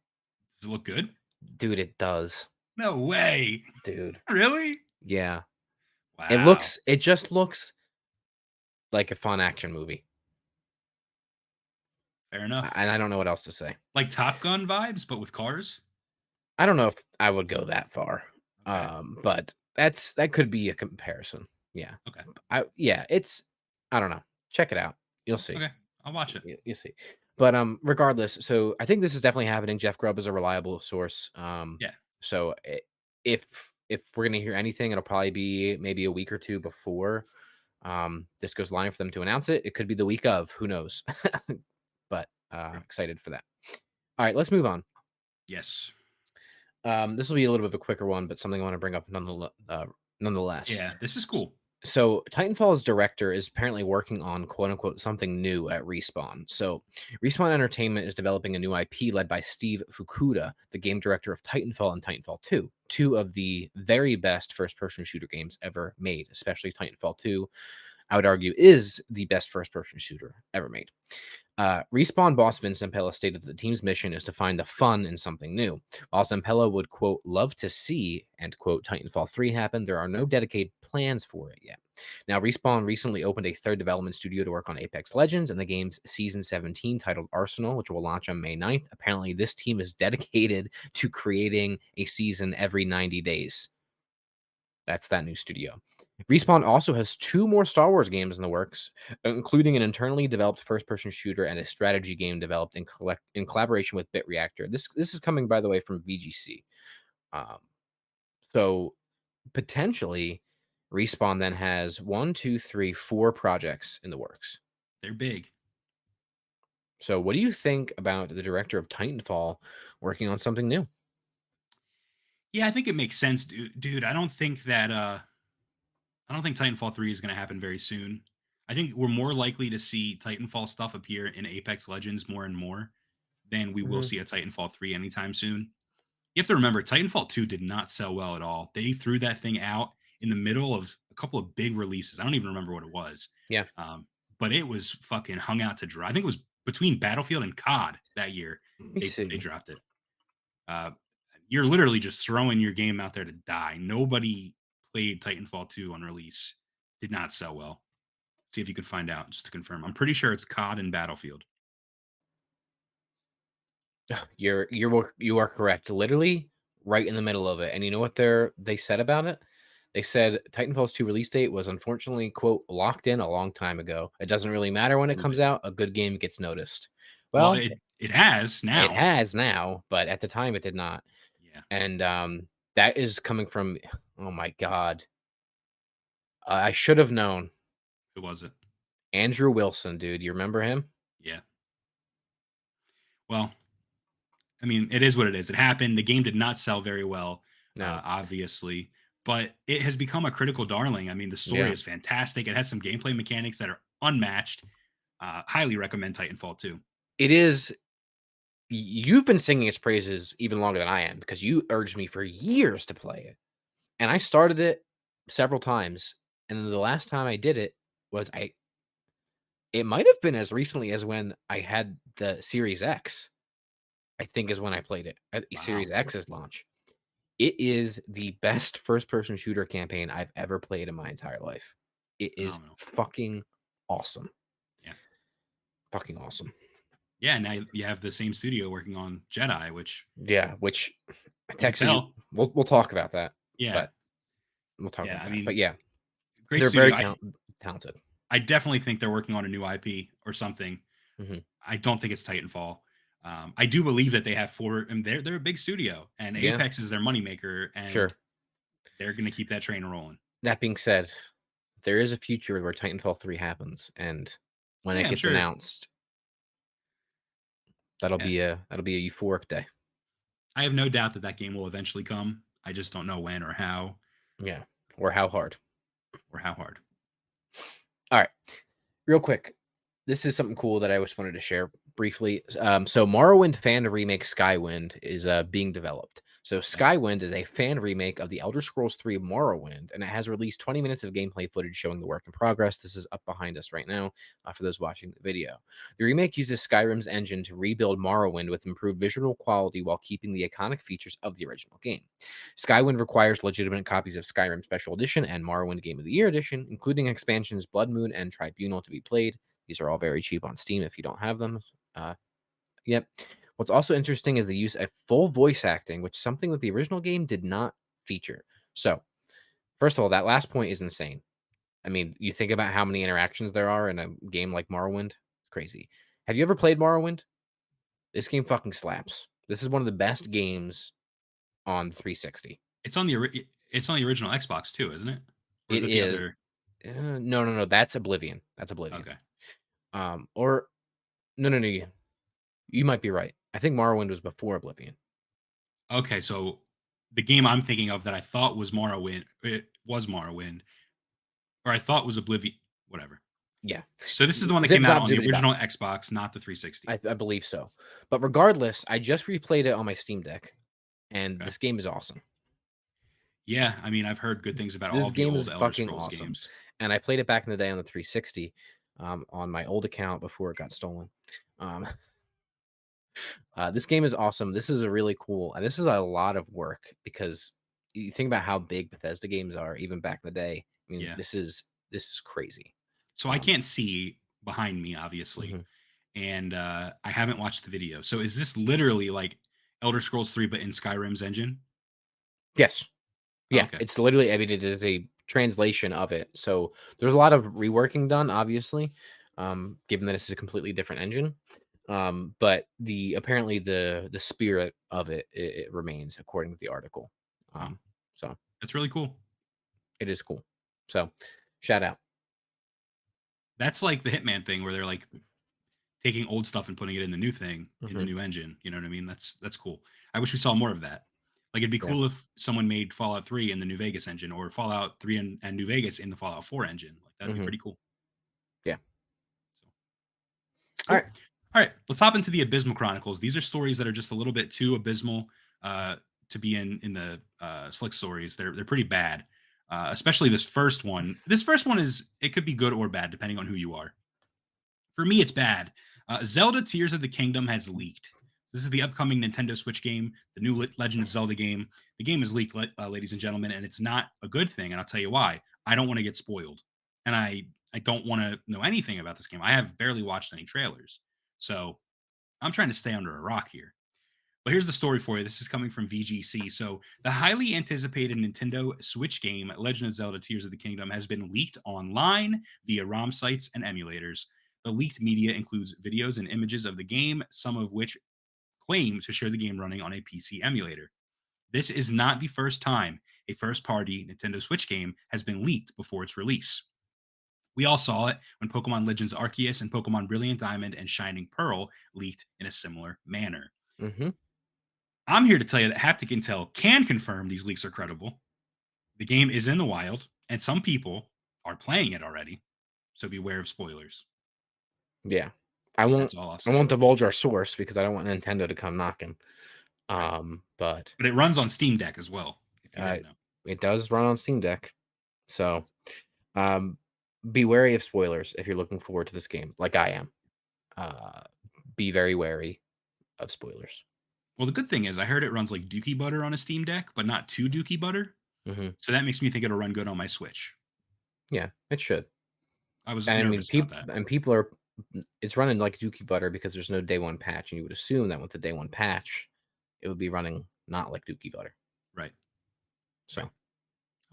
Does it look good? Dude, it does. No way. Dude. Really? Yeah. Wow. It just looks like a fun action movie. Fair enough. And I don't know what else to say. Like Top Gun vibes, but with cars. I don't know if I would go that far. Okay. But that could be a comparison. Yeah. Okay. It's I don't know. Check it out. You'll see. Okay. I'll watch it. You see. But regardless, so I think this is definitely happening. Jeff Grubb is a reliable source. Yeah. So if we're gonna hear anything, it'll probably be maybe a week or two before this goes live for them to announce it. It could be the week of, who knows? But excited for that. All right, let's move on. Yes. This will be a little bit of a quicker one, but something I want to bring up nonetheless. Yeah, this is cool. So Titanfall's director is apparently working on quote unquote something new at Respawn. So Respawn Entertainment is developing a new IP led by Steve Fukuda, the game director of Titanfall and Titanfall 2, two of the very best first-person shooter games ever made, especially Titanfall 2. I would argue is the best first-person shooter ever made. Respawn boss Vince Zampella stated that the team's mission is to find the fun in something new. While Zampella would, quote, love to see, end quote, Titanfall 3 happen, there are no dedicated plans for it yet. Now, Respawn recently opened a third development studio to work on Apex Legends and the game's Season 17 titled Arsenal, which will launch on May 9th. Apparently, this team is dedicated to creating a season every 90 days. That's that new studio. Respawn also has 2 more Star Wars games in the works, including an internally developed first-person shooter and a strategy game developed in collaboration with BitReactor. This is coming, by the way, from VGC. So potentially, Respawn then has 4 projects in the works. They're big. So what do you think about the director of Titanfall working on something new? Yeah, I think it makes sense, dude. I don't think Titanfall 3 is going to happen very soon. I think we're more likely to see Titanfall stuff appear in Apex Legends more and more than we will see a Titanfall 3 anytime soon. You have to remember, Titanfall 2 did not sell well at all. They threw that thing out in the middle of a couple of big releases. I don't even remember what it was. Yeah. But it was fucking hung out to dry. I think it was between Battlefield and COD that year. They dropped it. You're literally just throwing your game out there to die. Nobody played Titanfall 2 on release. Did not sell well. See if you could find out just to confirm. I'm pretty sure it's COD and Battlefield. You are correct. Literally right in the middle of it. And you know what they said about it? They said Titanfall's 2 release date was unfortunately, quote, locked in a long time ago. It doesn't really matter when it comes out. A good game gets noticed. Well, it has now. It has now, but at the time it did not. Yeah. And that is coming from, oh my God. I should have known. Who was it? Andrew Wilson, dude. You remember him? Yeah. Well, I mean, it is what it is. It happened. The game did not sell very well, obviously, but it has become a critical darling. I mean, the story is fantastic. It has some gameplay mechanics that are unmatched. Highly recommend Titanfall 2. It is. You've been singing its praises even longer than I am because you urged me for years to play it. And I started it several times. And then the last time I did it was it might have been as recently as when I had the Series X. I think is when I played it at Series X's launch. It is the best first-person shooter campaign I've ever played in my entire life. It is fucking awesome. Yeah. Fucking awesome. Yeah, now you have the same studio working on Jedi, which I texted you. We'll talk about that. Yeah. But we'll talk about that. But yeah. Great they're studio. Very talented. I definitely think they're working on a new IP or something. Mm-hmm. I don't think it's Titanfall. I do believe that they have 4, and they're a big studio, and Apex is their moneymaker, and they're going to keep that train rolling. That being said, there is a future where Titanfall 3 happens, and when it gets announced, that'll be a euphoric day. I have no doubt that game will eventually come. I just don't know when or how. Yeah, or how hard. All right, real quick. This is something cool that I just wanted to share briefly. So Morrowind fan remake Skywind is being developed. So Skywind is a fan remake of the Elder Scrolls 3 Morrowind, and it has released 20 minutes of gameplay footage showing the work in progress. This is up behind us right now for those watching the video. The remake uses Skyrim's engine to rebuild Morrowind with improved visual quality while keeping the iconic features of the original game. Skywind requires legitimate copies of Skyrim Special Edition and Morrowind Game of the Year Edition, including expansions Blood Moon and Tribunal, to be played. These are all very cheap on Steam if you don't have them. Yep. What's also interesting is the use of full voice acting, which is something that the original game did not feature. So, first of all, that last point is insane. I mean, you think about how many interactions there are in a game like Morrowind. It's crazy. Have you ever played Morrowind? This game fucking slaps. This is one of the best games on 360. It's on the original Xbox too, isn't it? Or is it the other? No. That's Oblivion. That's Oblivion. Okay. Or no. You might be right. I think Morrowind was before Oblivion. Okay, so the game I'm thinking of that I thought was Morrowind, or I thought was Oblivion, whatever. Yeah. So this is the one that Zip came out zop, on the zoobity original Xbox, not the 360. I believe so. But regardless, I just replayed it on my Steam Deck, and this game is awesome. Yeah, I mean, I've heard good things about This all the game old is Elder fucking Scrolls awesome. games. And I played it back in the day on the 360 on my old account before it got stolen. This game is awesome. This is a really cool, and this is a lot of work because you think about how big Bethesda games are, even back in the day. I mean, this is crazy. So I can't see behind me, obviously, and I haven't watched the video. So is this literally like Elder Scrolls 3, but in Skyrim's engine? Yes. Yeah, Okay. it's literally, I mean, it is a translation of it. So there's a lot of reworking done, obviously, given that it's a completely different engine. But apparently the spirit of it remains according to the article. So that's really cool. It is cool. So shout out. That's like the Hitman thing where they're like taking old stuff and putting it in the new thing in the new engine. You know what I mean? That's cool. I wish we saw more of that. Like it'd be cool if someone made Fallout 3 in the New Vegas engine, or Fallout 3 and New Vegas in the Fallout 4 engine. Like that'd be pretty cool. Yeah. Cool. All right. Let's hop into the Abysmal Chronicles. These are stories that are just a little bit too abysmal to be in the Slick stories. They're pretty bad. Especially this first one. This first one it could be good or bad depending on who you are. For me, it's bad. Zelda Tears of the Kingdom has leaked. This is the upcoming Nintendo Switch game, the new Legend of Zelda game. The game is leaked, ladies and gentlemen, and it's not a good thing. And I'll tell you why. I don't want to get spoiled, and I don't want to know anything about this game. I have barely watched any trailers, so I'm trying to stay under a rock here. But here's the story for you. This is coming from VGC. So the highly anticipated Nintendo Switch game, Legend of Zelda Tears of the Kingdom, has been leaked online via ROM sites and emulators. The leaked media includes videos and images of the game, some of which claim to show the game running on a PC emulator. This is not the first time a first-party Nintendo Switch game has been leaked before its release. We all saw it when Pokemon Legends Arceus and Pokemon Brilliant Diamond and Shining Pearl leaked in a similar manner. I'm here to tell you that Haptic Intel can confirm these leaks are credible. The game is in the wild, and some people are playing it already, so beware of spoilers. Yeah. I won't divulge our source because I don't want Nintendo to come knocking. But it runs on Steam Deck as well. If you didn't know. It does run on Steam Deck. So be wary of spoilers if you're looking forward to this game, like I am. Be very wary of spoilers. Well, the good thing is I heard it runs like Dookie Butter on a Steam Deck, but not too Dookie Butter. So that makes me think it'll run good on my Switch. Yeah, it should. I was nervous about that. And people are, it's running like Dookie Butter because there's no day one patch, and you would assume that with the day one patch, it would be running not like Dookie Butter. Right. So.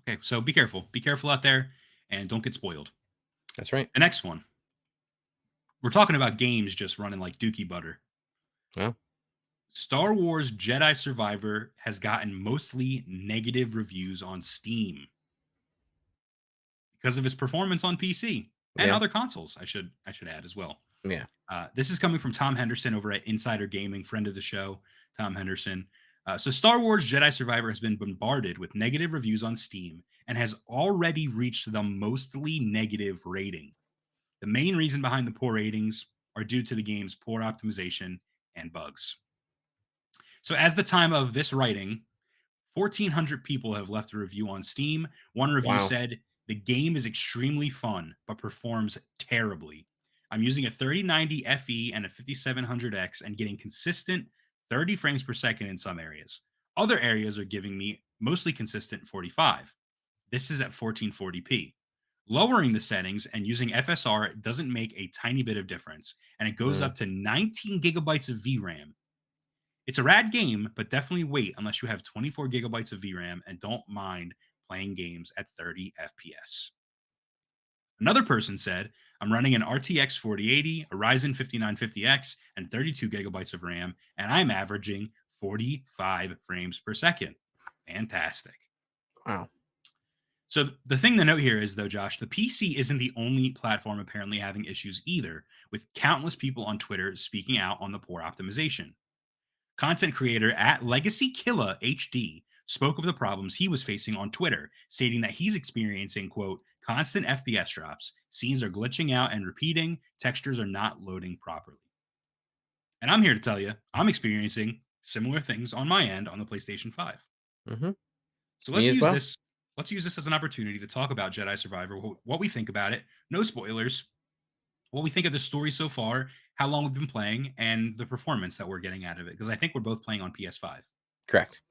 Okay, so be careful. Be careful out there, and don't get spoiled. That's right. The next one. We're talking about games just running like Dookie Butter. Yeah. Star Wars Jedi Survivor has gotten mostly negative reviews on Steam because of its performance on PC and other consoles. I should add as well. Yeah. This is coming from Tom Henderson over at Insider Gaming, friend of the show, Tom Henderson. So Star Wars Jedi Survivor has been bombarded with negative reviews on Steam and has already reached the mostly negative rating. The main reason behind the poor ratings are due to the game's poor optimization and bugs. So as the time of this writing, 1,400 people have left a review on Steam. One review Wow. said, the game is extremely fun, but performs terribly. I'm using a 3090 FE and a 5700X and getting consistent 30 frames per second in some areas. Other areas are giving me mostly consistent 45. This is at 1440p. Lowering the settings and using FSR doesn't make a tiny bit of difference, and it goes up to 19 gigabytes of VRAM. It's a rad game, but definitely wait unless you have 24 gigabytes of VRAM and don't mind playing games at 30 FPS. Another person said, I'm running an RTX 4080, a Ryzen 5950X, and 32 gigabytes of RAM, and I'm averaging 45 frames per second. Fantastic. Wow. So the thing to note here is, though, Josh, the PC isn't the only platform apparently having issues either, with countless people on Twitter speaking out on the poor optimization. Content creator at Legacy Killa HD spoke of the problems he was facing on Twitter, stating that he's experiencing, quote, constant FPS drops, scenes are glitching out and repeating, textures are not loading properly. And I'm here to tell you, I'm experiencing similar things on my end on the PlayStation 5. Mm-hmm. So Me as well. let's use this as an opportunity to talk about Jedi Survivor, what we think about it, no spoilers, what we think of the story so far, how long we've been playing, and the performance that we're getting out of it, because I think we're both playing on PS5. Correct.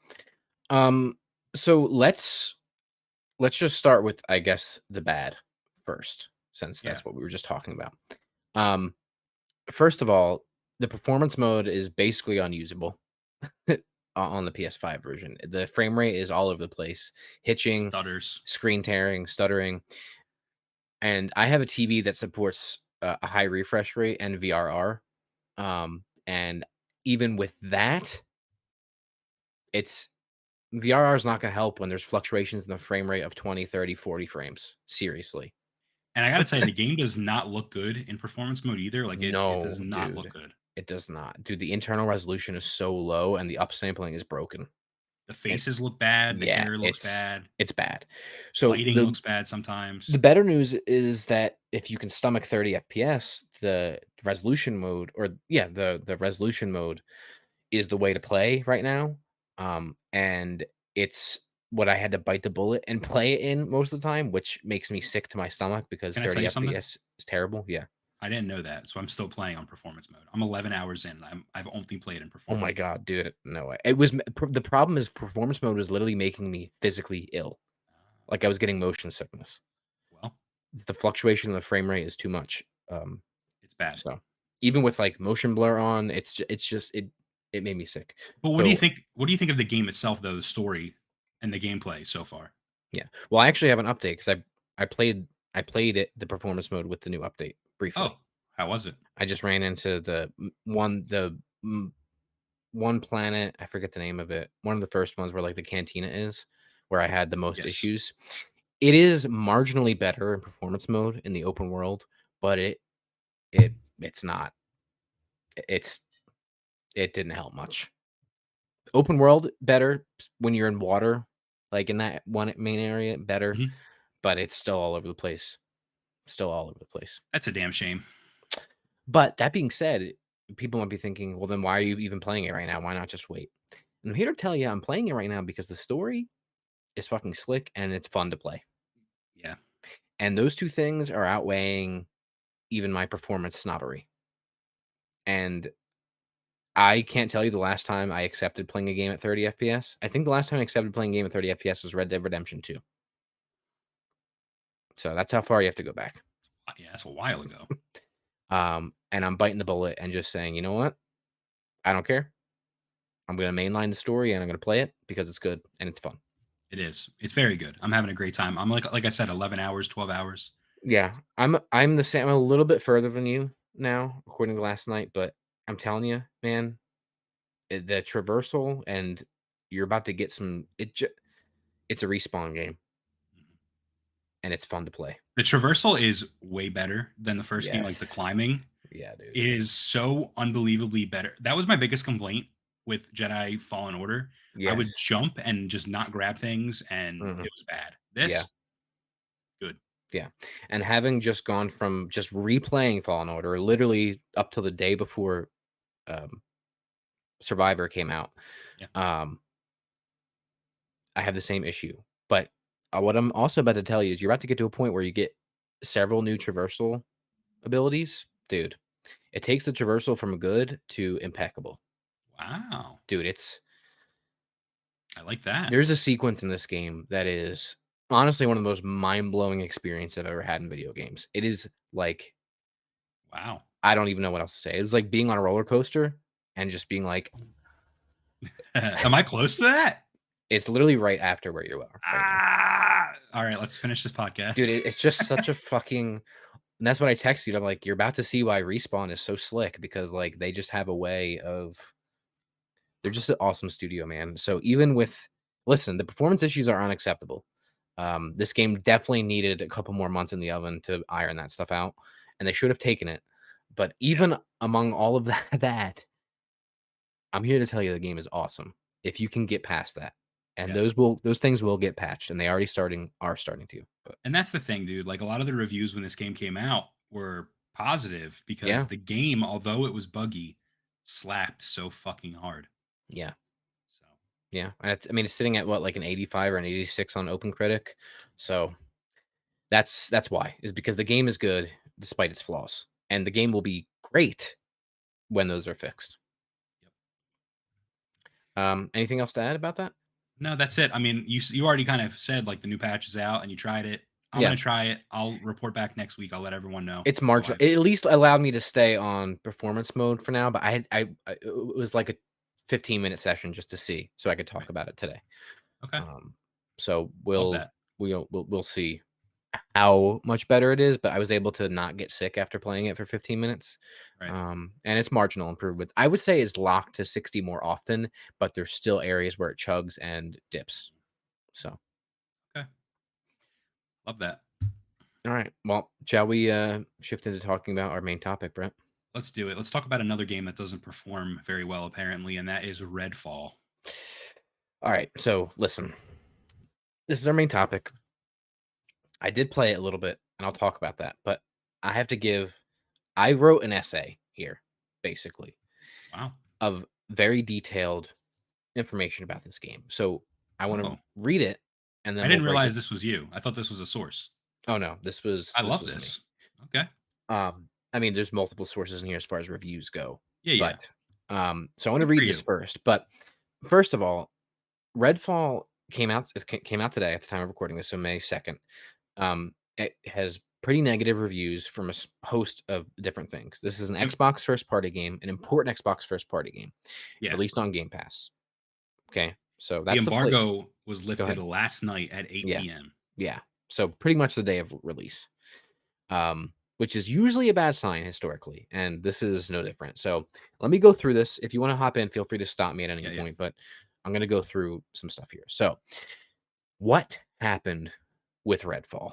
So let's just start with, I guess, the bad first, since that's what we were just talking about. First of all, the performance mode is basically unusable on the PS5 version. The frame rate is all over the place, hitching, Stutters, screen tearing, stuttering. And I have a TV that supports a high refresh rate and VRR. And even with that, VRR is not going to help when there's fluctuations in the frame rate of 20, 30, 40 frames. Seriously. And I got to tell you, the game does not look good in performance mode either. Like, it does not look good. It does not. Dude, the internal resolution is so low and the upsampling is broken. The faces look bad. The hair looks bad. It's bad. So lighting looks bad sometimes. The better news is that if you can stomach 30 FPS, the resolution mode, the resolution mode is the way to play right now. And it's what I had to bite the bullet and play it in most of the time, which makes me sick to my stomach because 30 FPS is terrible. Yeah. I didn't know that, so I'm still playing on performance mode. I'm 11 hours in. I've only played in performance. Oh my god, dude! No way. It was the problem is performance mode was literally making me physically ill, like I was getting motion sickness. Well, the fluctuation in the frame rate is too much. It's bad. So even with like motion blur on, it made me sick. But what do you think? What do you think of the game itself, though, the story and the gameplay so far? Yeah. Well, I actually have an update because I played it the performance mode with the new update briefly. Oh, how was it? I just ran into the one planet. I forget the name of it. One of the first ones where like the cantina is, where I had the most issues. It is marginally better in performance mode in the open world, but it's not. It didn't help much. Open world better when you're in water, like in that one main area, better, but it's still all over the place. That's a damn shame. But that being said, people might be thinking, well, then why are you even playing it right now? Why not just wait? And I'm here to tell you, I'm playing it right now because the story is fucking slick and it's fun to play. Yeah. And those two things are outweighing even my performance snobbery. And I can't tell you the last time I accepted playing a game at 30 FPS. I think the last time I accepted playing a game at 30 FPS was Red Dead Redemption 2. So that's how far you have to go back. Yeah, that's a while ago. And I'm biting the bullet and just saying, you know what? I don't care. I'm going to mainline the story and I'm going to play it because it's good and it's fun. It is. It's very good. I'm having a great time. I'm like I said, 11 hours, 12 hours. Yeah, I'm the same. I'm a little bit further than you now, according to last night, but I'm telling you, man, the traversal and you're about to get some. It's a respawn game, and it's fun to play. The traversal is way better than the first game. Like the climbing, yeah, dude, it is so unbelievably better. That was my biggest complaint with Jedi Fallen Order. Yes. I would jump and just not grab things, and it was bad. This, good. Yeah, and having just gone from just replaying Fallen Order, literally up till the day before Survivor came out, I have the same issue. But what I'm also about to tell you is you're about to get to a point where you get several new traversal abilities. Dude, it takes the traversal from good to impeccable. Wow. Dude, I like that. there's a sequence in this game that is honestly one of the most mind-blowing experiences I've ever had in video games. It is like, Wow. I don't even know what else to say. It was like being on a roller coaster and just being like, Am I close to that? it's literally right after where you are right now. All right, let's finish this podcast. Dude, it's just such a fucking. And that's what I texted you. I'm like, you're about to see why Respawn is so slick because like they just have a way of. They're just an awesome studio, man. So even with, listen, the performance issues are unacceptable. This game definitely needed a couple more months in the oven to iron that stuff out, and they should have taken it. But even among all of that, I'm here to tell you the game is awesome if you can get past that. And Yeah. those things will get patched, and they are starting to. But And that's the thing, dude. Like a lot of the reviews when this game came out were positive because Yeah. the game, although it was buggy, slapped so fucking hard. yeah, So yeah. And I mean, it's sitting at what, like an 85 or an 86 on OpenCritic. So that's why, is because the game is good despite its flaws, and the game will be great when those are fixed. Anything else to add about that? no, that's it. I mean, you already kind of said like the new patch is out and you tried it. I'm Yeah. gonna try it. I'll report back next week. I'll let everyone know. It's marginal. It at least allowed me to stay on performance mode for now, but I it was like a 15-minute session just to see, so I could talk about it today. Okay. So Love that. we'll see how much better it is, but I was able to not get sick after playing it for 15 minutes. Right. And it's marginal improvements. I would say it's locked to 60 more often, but there's still areas where it chugs and dips. So, Okay. Love that. all right. Well, shall we shift into talking about our main topic, Brett? Let's do it. Let's talk about another game that doesn't perform very well, apparently, and that is Redfall. All right. So, listen. This is our main topic. I did play it a little bit, and I'll talk about that, but I wrote an essay here, basically. Wow. Of very detailed information about this game. So I want to read it, and then I didn't realize this was you. I thought this was a source. Oh no, this was. I love this. Me. Okay. I mean, there's multiple sources in here as far as reviews go. Yeah. But, so I want to read this first. But first of all, Redfall came out today at the time of recording this, so May 2nd. It has pretty negative reviews from a host of different things. This is an Xbox first-party game, an important Xbox first-party game, released on Game Pass. Okay, so that's the embargo was lifted last night at 8 p.m. Yeah, so pretty much the day of release, which is usually a bad sign historically, and this is no different. So let me go through this. If you want to hop in, feel free to stop me at any point, but I'm going to go through some stuff here. So what happened with Redfall?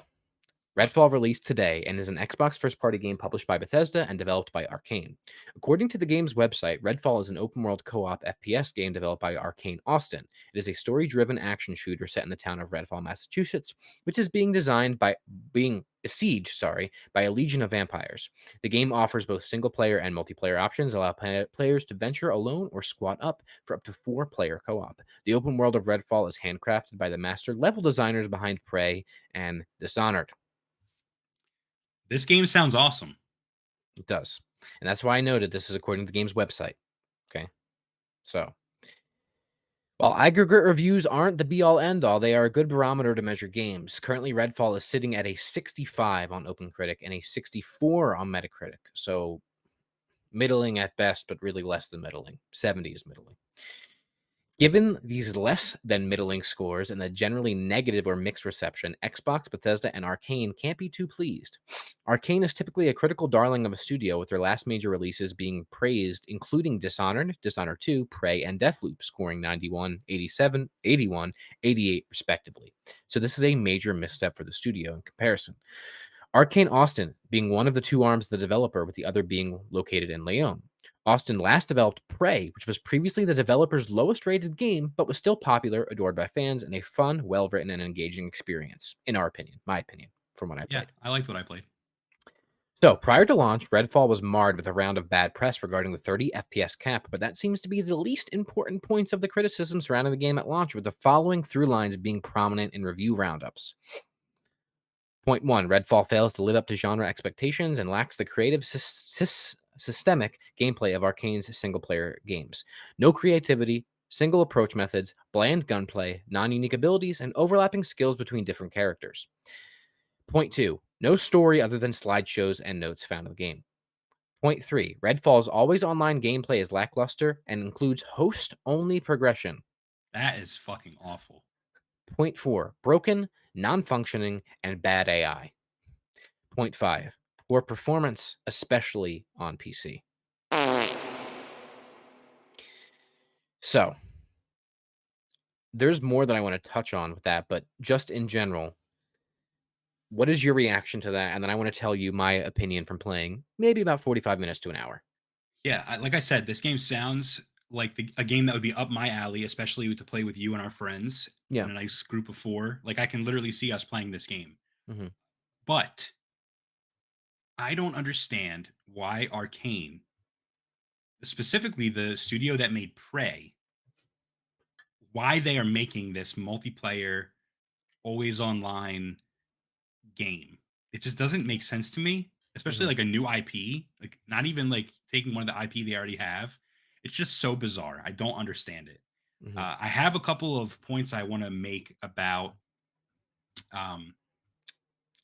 Redfall released today and is an Xbox first-party game published by Bethesda and developed by Arkane. According to the game's website, Redfall is an open-world co-op FPS game developed by Arkane Austin. It is a story-driven action shooter set in the town of Redfall, Massachusetts, which is being besieged by a legion of vampires. The game offers both single-player and multiplayer options, allow players to venture alone or squad up for up to 4-player co-op. The open world of Redfall is handcrafted by the master level designers behind Prey and Dishonored. This game sounds awesome. It does. And that's why I noted this is according to the game's website. Okay. So, while aggregate reviews aren't the be-all end-all, they are a good barometer to measure games. Currently, Redfall is sitting at a 65 on OpenCritic and a 64 on Metacritic. So, middling at best, but really less than middling. 70 is middling. Given these less than middling scores and the generally negative or mixed reception, Xbox, Bethesda, and Arkane can't be too pleased. Arkane is typically a critical darling of a studio, with their last major releases being praised, including Dishonored, Dishonored 2, Prey, and Deathloop, scoring 91, 87, 81, 88, respectively. So this is a major misstep for the studio in comparison. Arkane Austin being one of the two arms of the developer, with the other being located in Lyon. Austin last developed Prey, which was previously the developer's lowest rated game, but was still popular, adored by fans, and a fun, well-written, and engaging experience, in our opinion, my opinion, from what I played. Yeah, I liked what I played. So, prior to launch, Redfall was marred with a round of bad press regarding the 30 FPS cap, but that seems to be the least important points of the criticism surrounding the game at launch, with the following through lines being prominent in review roundups. Point 1, Redfall fails to live up to genre expectations and lacks the creative systemic gameplay of Arkane's single-player games. No creativity, single approach methods, bland gunplay, non-unique abilities, and overlapping skills between different characters. Point 2, no story other than slideshows and notes found in the game. Point 3, Redfall's always online gameplay is lackluster and includes host-only progression. That is fucking awful. Point 4, broken, non-functioning, and bad AI. Point 5, poor performance, especially on PC. So, there's more that I want to touch on with that, but just in general, what is your reaction to that? And then I want to tell you my opinion from playing maybe about 45 minutes to an hour. Yeah, like I said, this game sounds like a game that would be up my alley, especially to play with you and our friends Yeah. in a nice group of 4. Like, I can literally see us playing this game. Mhm. But I don't understand why Arkane, specifically the studio that made Prey, why they are making this multiplayer, always online game. It just doesn't make sense to me, especially Mhm. like a new IP, like not even like taking one of the IP they already have. It's just so bizarre. I don't understand it. Mhm. I have a couple of points I want to make about um,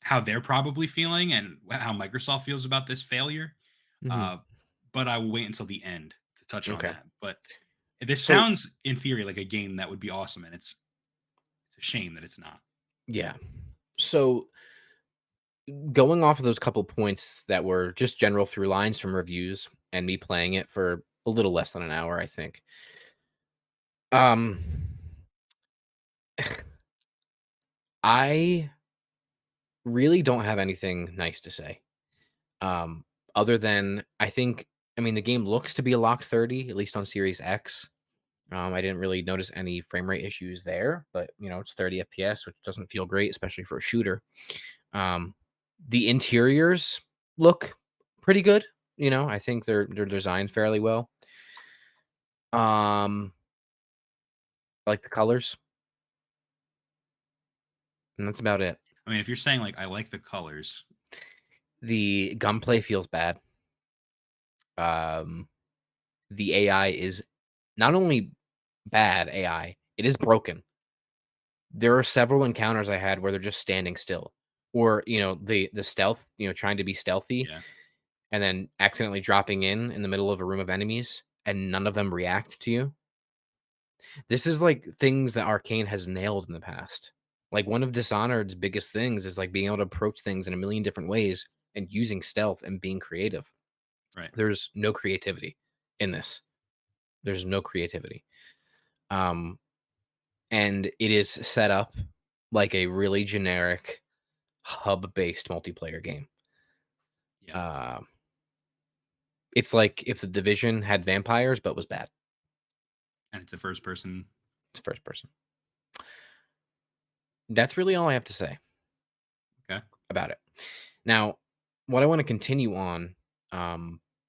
how they're probably feeling and how Microsoft feels about this failure. Mhm. Uh, but I will wait until the end to touch on Okay. that. But this So, sounds, in theory, like a game that would be awesome, and it's a shame that it's not. yeah. So, going off of those couple points that were just general through lines from reviews and me playing it for a little less than an hour, I think. Um I really don't have anything nice to say. Other than I mean the game looks to be a locked 30, at least on Series X. I didn't really notice any frame rate issues there, but it's 30 FPS, which doesn't feel great, especially for a shooter. Um, the interiors look pretty good. I think they're designed fairly well. I like the colors, and that's about it. I mean, if you're saying like I like the colors, The gunplay feels bad. Um, the AI is not only bad AI, it is broken. There are several encounters I had where they're just standing still, or the stealth, trying to be stealthy yeah, and then accidentally dropping in the middle of a room of enemies, and none of them react to you. This is like things that Arcane has nailed in the past. Like one of Dishonored's biggest things is like being able to approach things in a million different ways and using stealth and being creative. right. There's no creativity in this. There's no creativity. Um, and it is set up like a really generic hub-based multiplayer game. Yeah. It's like if the Division had vampires but was bad. And it's a first person. It's first person. That's really all I have to say. Okay. About it. Now, what I want to continue on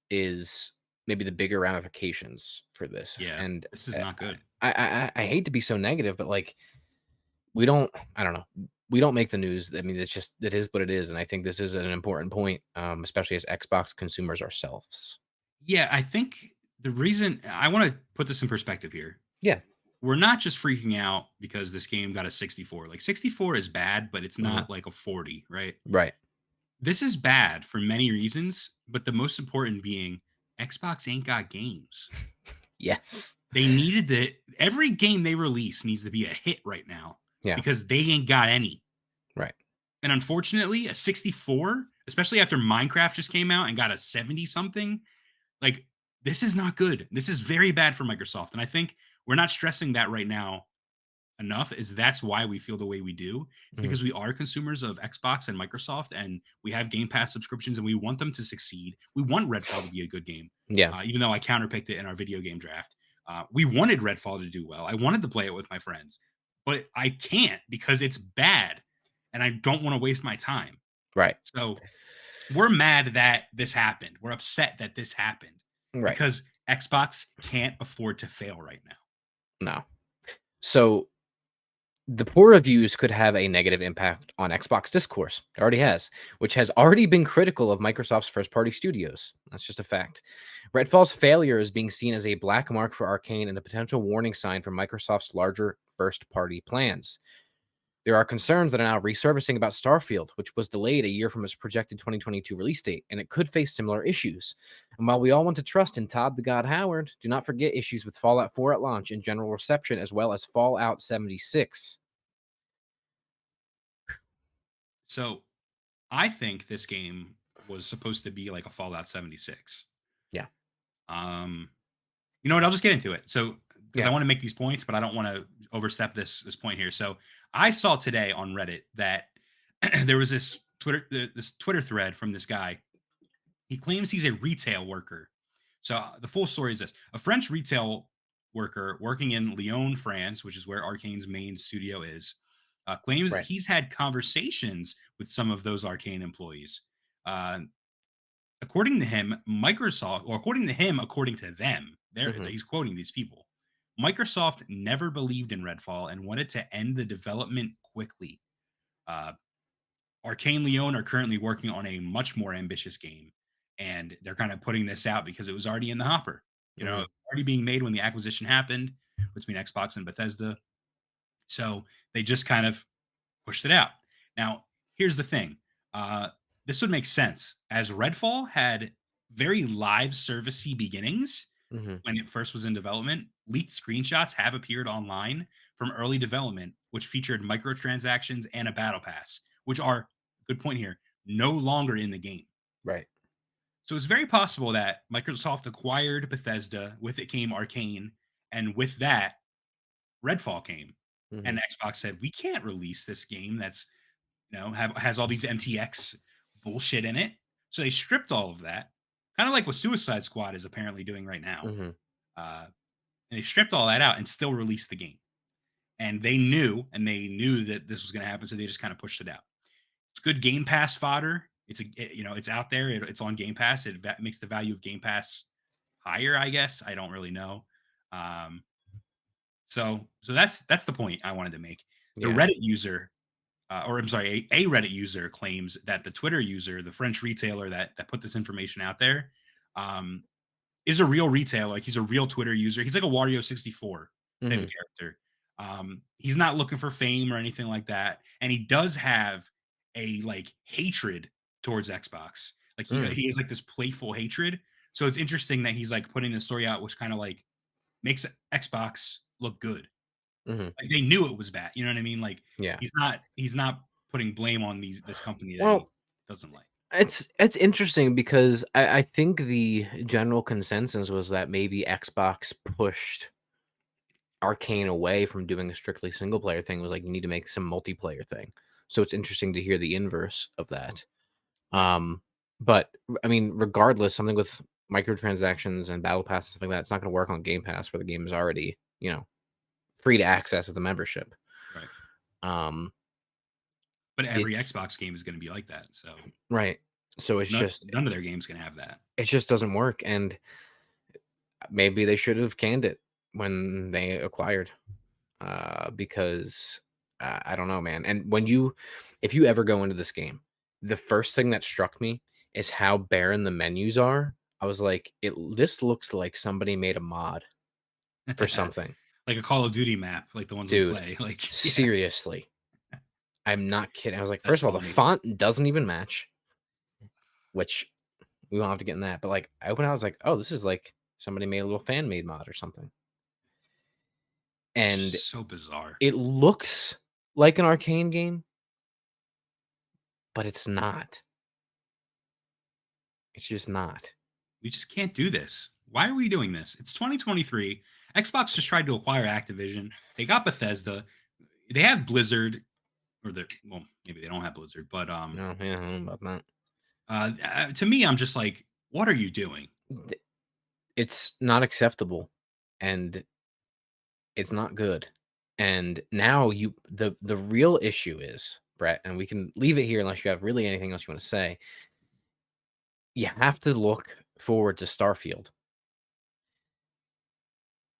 is maybe the bigger ramifications for this. Yeah. And This is not good. I hate to be so negative, but like I don't know. We don't make the news. I mean, it is what it is. And I think this is an important point, especially as Xbox consumers ourselves. Yeah, I think the reason I want to put this in perspective here. Yeah. We're not just freaking out because this game got a 64. Like 64 is bad, but it's not like a 40, right? Right. This is bad for many reasons, but the most important being Xbox ain't got games. Yes. They needed every game they release needs to be a hit right now. Yeah. Because they ain't got any. Right. And unfortunately, a 64, especially after Minecraft just came out and got a 70 something, like this is not good. This is very bad for Microsoft. And I think we're not stressing that right now enough, is that's why we feel the way we do. It's because we are consumers of Xbox and Microsoft, and we have Game Pass subscriptions, and we want them to succeed. We want Redfall to be a good game. Yeah. Even though I counterpicked it in our video game draft. We wanted Redfall to do well. I wanted to play it with my friends, but I can't because it's bad and I don't want to waste my time. Right. So we're mad that this happened. We're upset that this happened Right. because Xbox can't afford to fail right now. No. So the poor reviews could have a negative impact on Xbox discourse. It already has, which has already been critical of Microsoft's first-party studios. That's just a fact. Redfall's failure is being seen as a black mark for Arkane and a potential warning sign for Microsoft's larger first-party plans. There are concerns that are now resurfacing about Starfield, which was delayed a year from its projected 2022 release date, and it could face similar issues. And while we all want to trust in Todd the God Howard, do not forget issues with Fallout 4 at launch and general reception, as well as Fallout 76. So I think this game was supposed to be like a Fallout 76. Yeah. You know what? I'll just get into it. So because Yeah. I want to make these points, but I don't want to overstep this point here. So I saw today on Reddit that there was this Twitter thread from this guy. He claims he's a retail worker. So the full story is this: a French retail worker working in Lyon, France, which is where Arkane's main studio is, claims Right. he's had conversations with some of those Arkane employees. According to him, Microsoft, or according to him, according to them, he's quoting these people. Microsoft never believed in Redfall and wanted to end the development quickly. Arkane Lyon are currently working on a much more ambitious game, and they're kind of putting this out because it was already in the hopper. You know, already being made when the acquisition happened between Xbox and Bethesda. So they just kind of pushed it out. Now, here's the thing. This would make sense, as Redfall had very live servicey beginnings when it first was in development. Leaked screenshots have appeared online from early development, which featured microtransactions and a battle pass, which are, good point here, no longer in the game. Right. So it's very possible that Microsoft acquired Bethesda, with it came Arkane, and with that, Redfall came. And Xbox said, we can't release this game that's, you know, has all these MTX bullshit in it. So they stripped all of that, kind of like what Suicide Squad is apparently doing right now. And they stripped all that out and still released the game. And they knew that this was going to happen, so they just kind of pushed it out. It's good Game Pass fodder. It's out there. It's on Game Pass. It makes the value of Game Pass higher, I guess. I don't really know. So that's the point I wanted to make. The Reddit user, a Reddit user claims that the Twitter user, the French retailer that put this information out there, is a real retailer. Like, he's a real Twitter user. He's like a Wario 64 type of character. He's not looking for fame or anything like that, and he does have a hatred towards Xbox. Like he has like this playful hatred. So it's interesting that he's like putting the story out, which kind of like makes Xbox look good. Like, they knew it was bad. You know what I mean? Like, he's not putting blame on this company that he doesn't like. It's interesting because I think the general consensus was that maybe Xbox pushed Arkane away from doing a strictly single player thing. It was like, you need to make some multiplayer thing. So it's interesting to hear the inverse of that. But I mean, regardless, something with microtransactions and battle pass and stuff like that, it's not going to work on Game Pass, where the game is already, free to access with a membership. Right. But every Xbox game is going to be like that. So right. So it's none of their games can have that. It just doesn't work, and maybe they should have canned it when they acquired, because I don't know, man. And if you ever go into this game, the first thing that struck me is how barren the menus are. I was like, this looks like somebody made a mod for something. Like a Call of Duty map, like the ones we play. Like, seriously. I'm not kidding. I was like, first of all, the font doesn't even match, which we won't have to get in that. But like, I opened it, I was like, oh, this is like somebody made a little fan made mod or something. And so bizarre. It looks like an Arkane game, but it's not. It's just not. We just can't do this. Why are we doing this? It's 2023. Xbox just tried to acquire Activision. They got Bethesda. They have Blizzard. Maybe they don't have Blizzard, but no, I don't know about that. To me, I'm just like, what are you doing? It's not acceptable, and it's not good. And now the real issue is, Brett, and we can leave it here unless you have really anything else you want to say, you have to look forward to Starfield.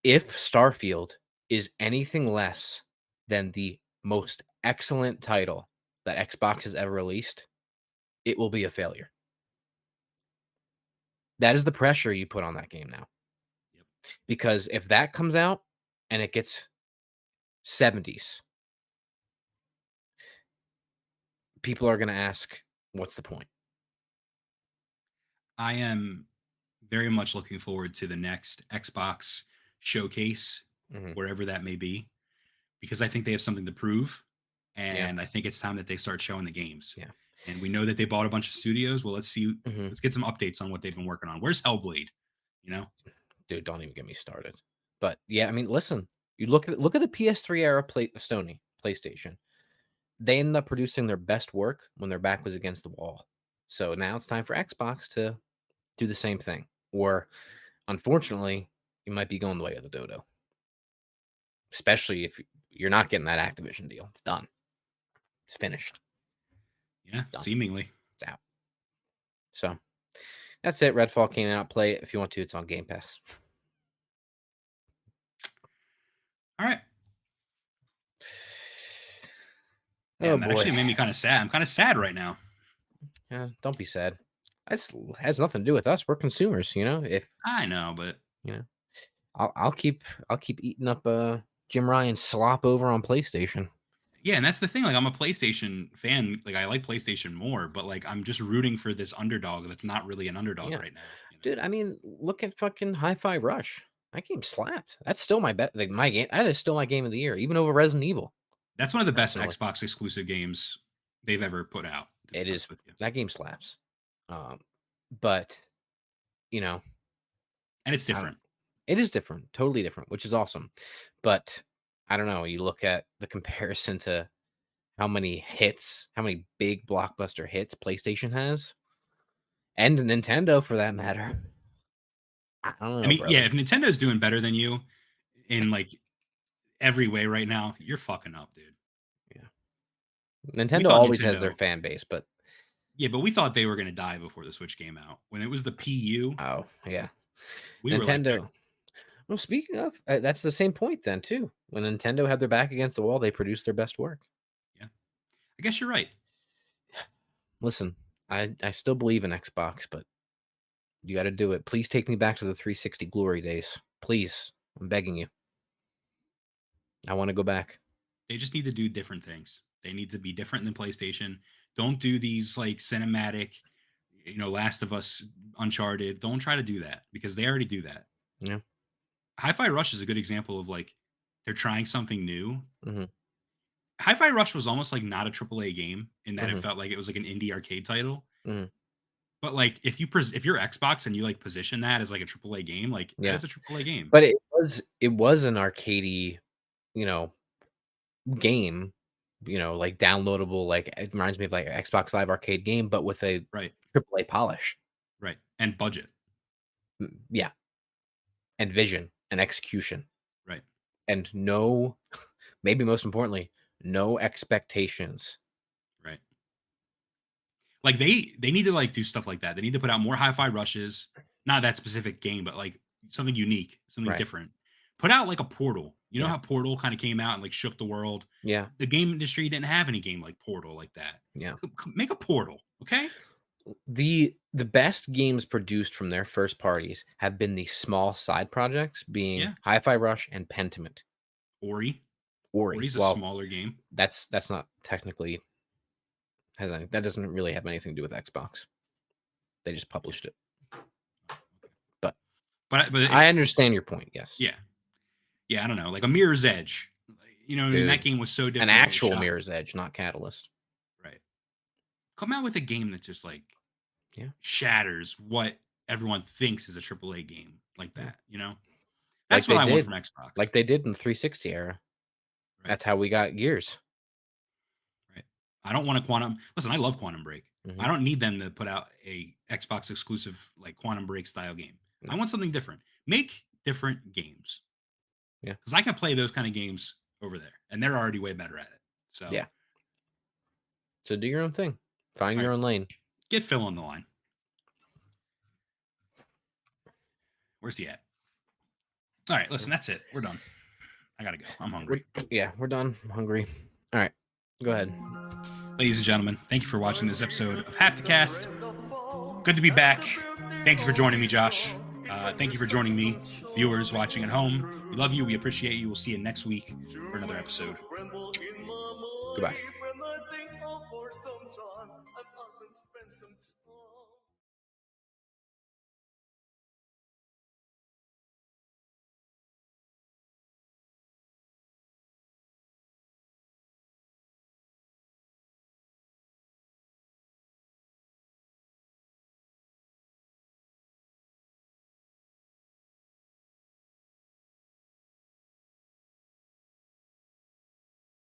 If Starfield is anything less than the most excellent title that Xbox has ever released, it will be a failure. That is the pressure you put on that game now. Yep. Because if that comes out and it gets 70s, people are going to ask, what's the point? I am very much looking forward to the next Xbox showcase, wherever that may be, because I think they have something to prove. And I think it's time that they start showing the games. Yeah. And we know that they bought a bunch of studios. Well, let's see. Mhm. Let's get some updates on what they've been working on. Where's Hellblade? You know, Dude, don't even get me started. But yeah, I mean, listen, you look at the PS3 era PlayStation. They ended up producing their best work when their back was against the wall. So now it's time for Xbox to do the same thing. Or unfortunately, you might be going the way of the dodo. Especially if you're not getting that Activision deal. It's done. It's finished. yeah, Done. seemingly. It's out. So that's it. Redfall came out. Play it if you want to. It's on Game Pass. All right. Oh Man, that boy. actually made me kind of sad. I'm kind of sad right now. Yeah, don't be sad. It has nothing to do with us. We're consumers, you know. If I know, but I'll keep eating up Jim Ryan's slop over on PlayStation. yeah, and that's the thing. Like, I'm a PlayStation fan. Like, I like PlayStation more, but like, I'm just rooting for this underdog that's not really an underdog Yeah. right now. Dude, I mean, look at fucking Hi-Fi Rush. That game slapped. That's still my bet. Like my game. That is still my game of the year, even over Resident Evil. That's one of the best Personally. Xbox exclusive games they've ever put out. to be It honest is. with you. That game slaps. But you know, And it's different. it is different, totally different, which is awesome. But I don't know. You look at the comparison to how many big blockbuster hits PlayStation has, and Nintendo for that matter. I don't know. I mean, brother. yeah, if Nintendo's doing better than you in like every way right now, you're fucking up, dude. Nintendo thought always has their Nintendo- fan base, but Yeah, but we thought they were gonna die before the Switch came out. When it was the PU, oh yeah, we were like, Nintendo. Well, speaking of, that's the same point then too. When Nintendo had their back against the wall, they produced their best work. yeah, I guess you're right. Listen, I still believe in Xbox, but you got to do it. Please take me back to the 360 glory days. Please, I'm begging you. I want to go back. They just need to do different things. They need to be different than PlayStation. Don't do these like cinematic, Last of Us, Uncharted. Don't try to do that because they already do that. Yeah. Hi-Fi Rush is a good example of like they're trying something new. Mhm. Hi-Fi Rush was almost like not a AAA game in that Mhm. it felt like it was like an indie arcade title. Mhm. But like if you're Xbox and you like position that as like a AAA game, like Yeah. that is a AAA game. But it was an arcadey, game, like downloadable, like it reminds me of like an Xbox Live Arcade game, but with a Right. AAA polish. Right. And budget. Yeah. And vision and execution. Right. And no, maybe most importantly, no expectations. Right. Like they need to like do stuff like that. They need to put out more Hi-Fi Rushes, not that specific game, but like something unique, something Right. different. Put out like a Portal. You know Yeah. how Portal kind of came out and like shook the world. Yeah. The game industry didn't have any game like Portal like that. Yeah. Make a Portal, okay? The best games produced from their first parties have been the small side projects, being Yeah. Hi-Fi Rush and Pentiment. Ori. Ori. Ori's Well, a smaller game. that's not technically that doesn't really have anything to do with Xbox. They just published it. But I understand your point. Yes. Yeah. Yeah, I don't know. Like a Mirror's Edge. Dude, that game was so different. An it actual shot- Mirror's Edge, not Catalyst. Right. Come out with a game that just like Yeah. shatters what everyone thinks is a AAA game like Yeah. that, That's Like what I they want did. from Xbox. Like they did in the 360 era. Right. That's how we got Gears. Right. I don't want a Quantum. Listen, I love Quantum Break. Mhm. I don't need them to put out a Xbox exclusive like Quantum Break style game. No. I want something different. Make different games. Yeah. Because I can play those kind of games over there, and they're already way better at it. So Yeah. So do your own thing. Find your Right. own lane. Get Phil on the line. Where's he at? All right, listen, that's it. We're done. I gotta go. I'm hungry. We're done. I'm hungry. All right, go ahead. Ladies and gentlemen, thank you for watching this episode of Hapticast. Good to be back. Thank you for joining me, Josh. Thank you for joining me, viewers watching at home. We love you. We appreciate you. We'll see you next week for another episode. Goodbye.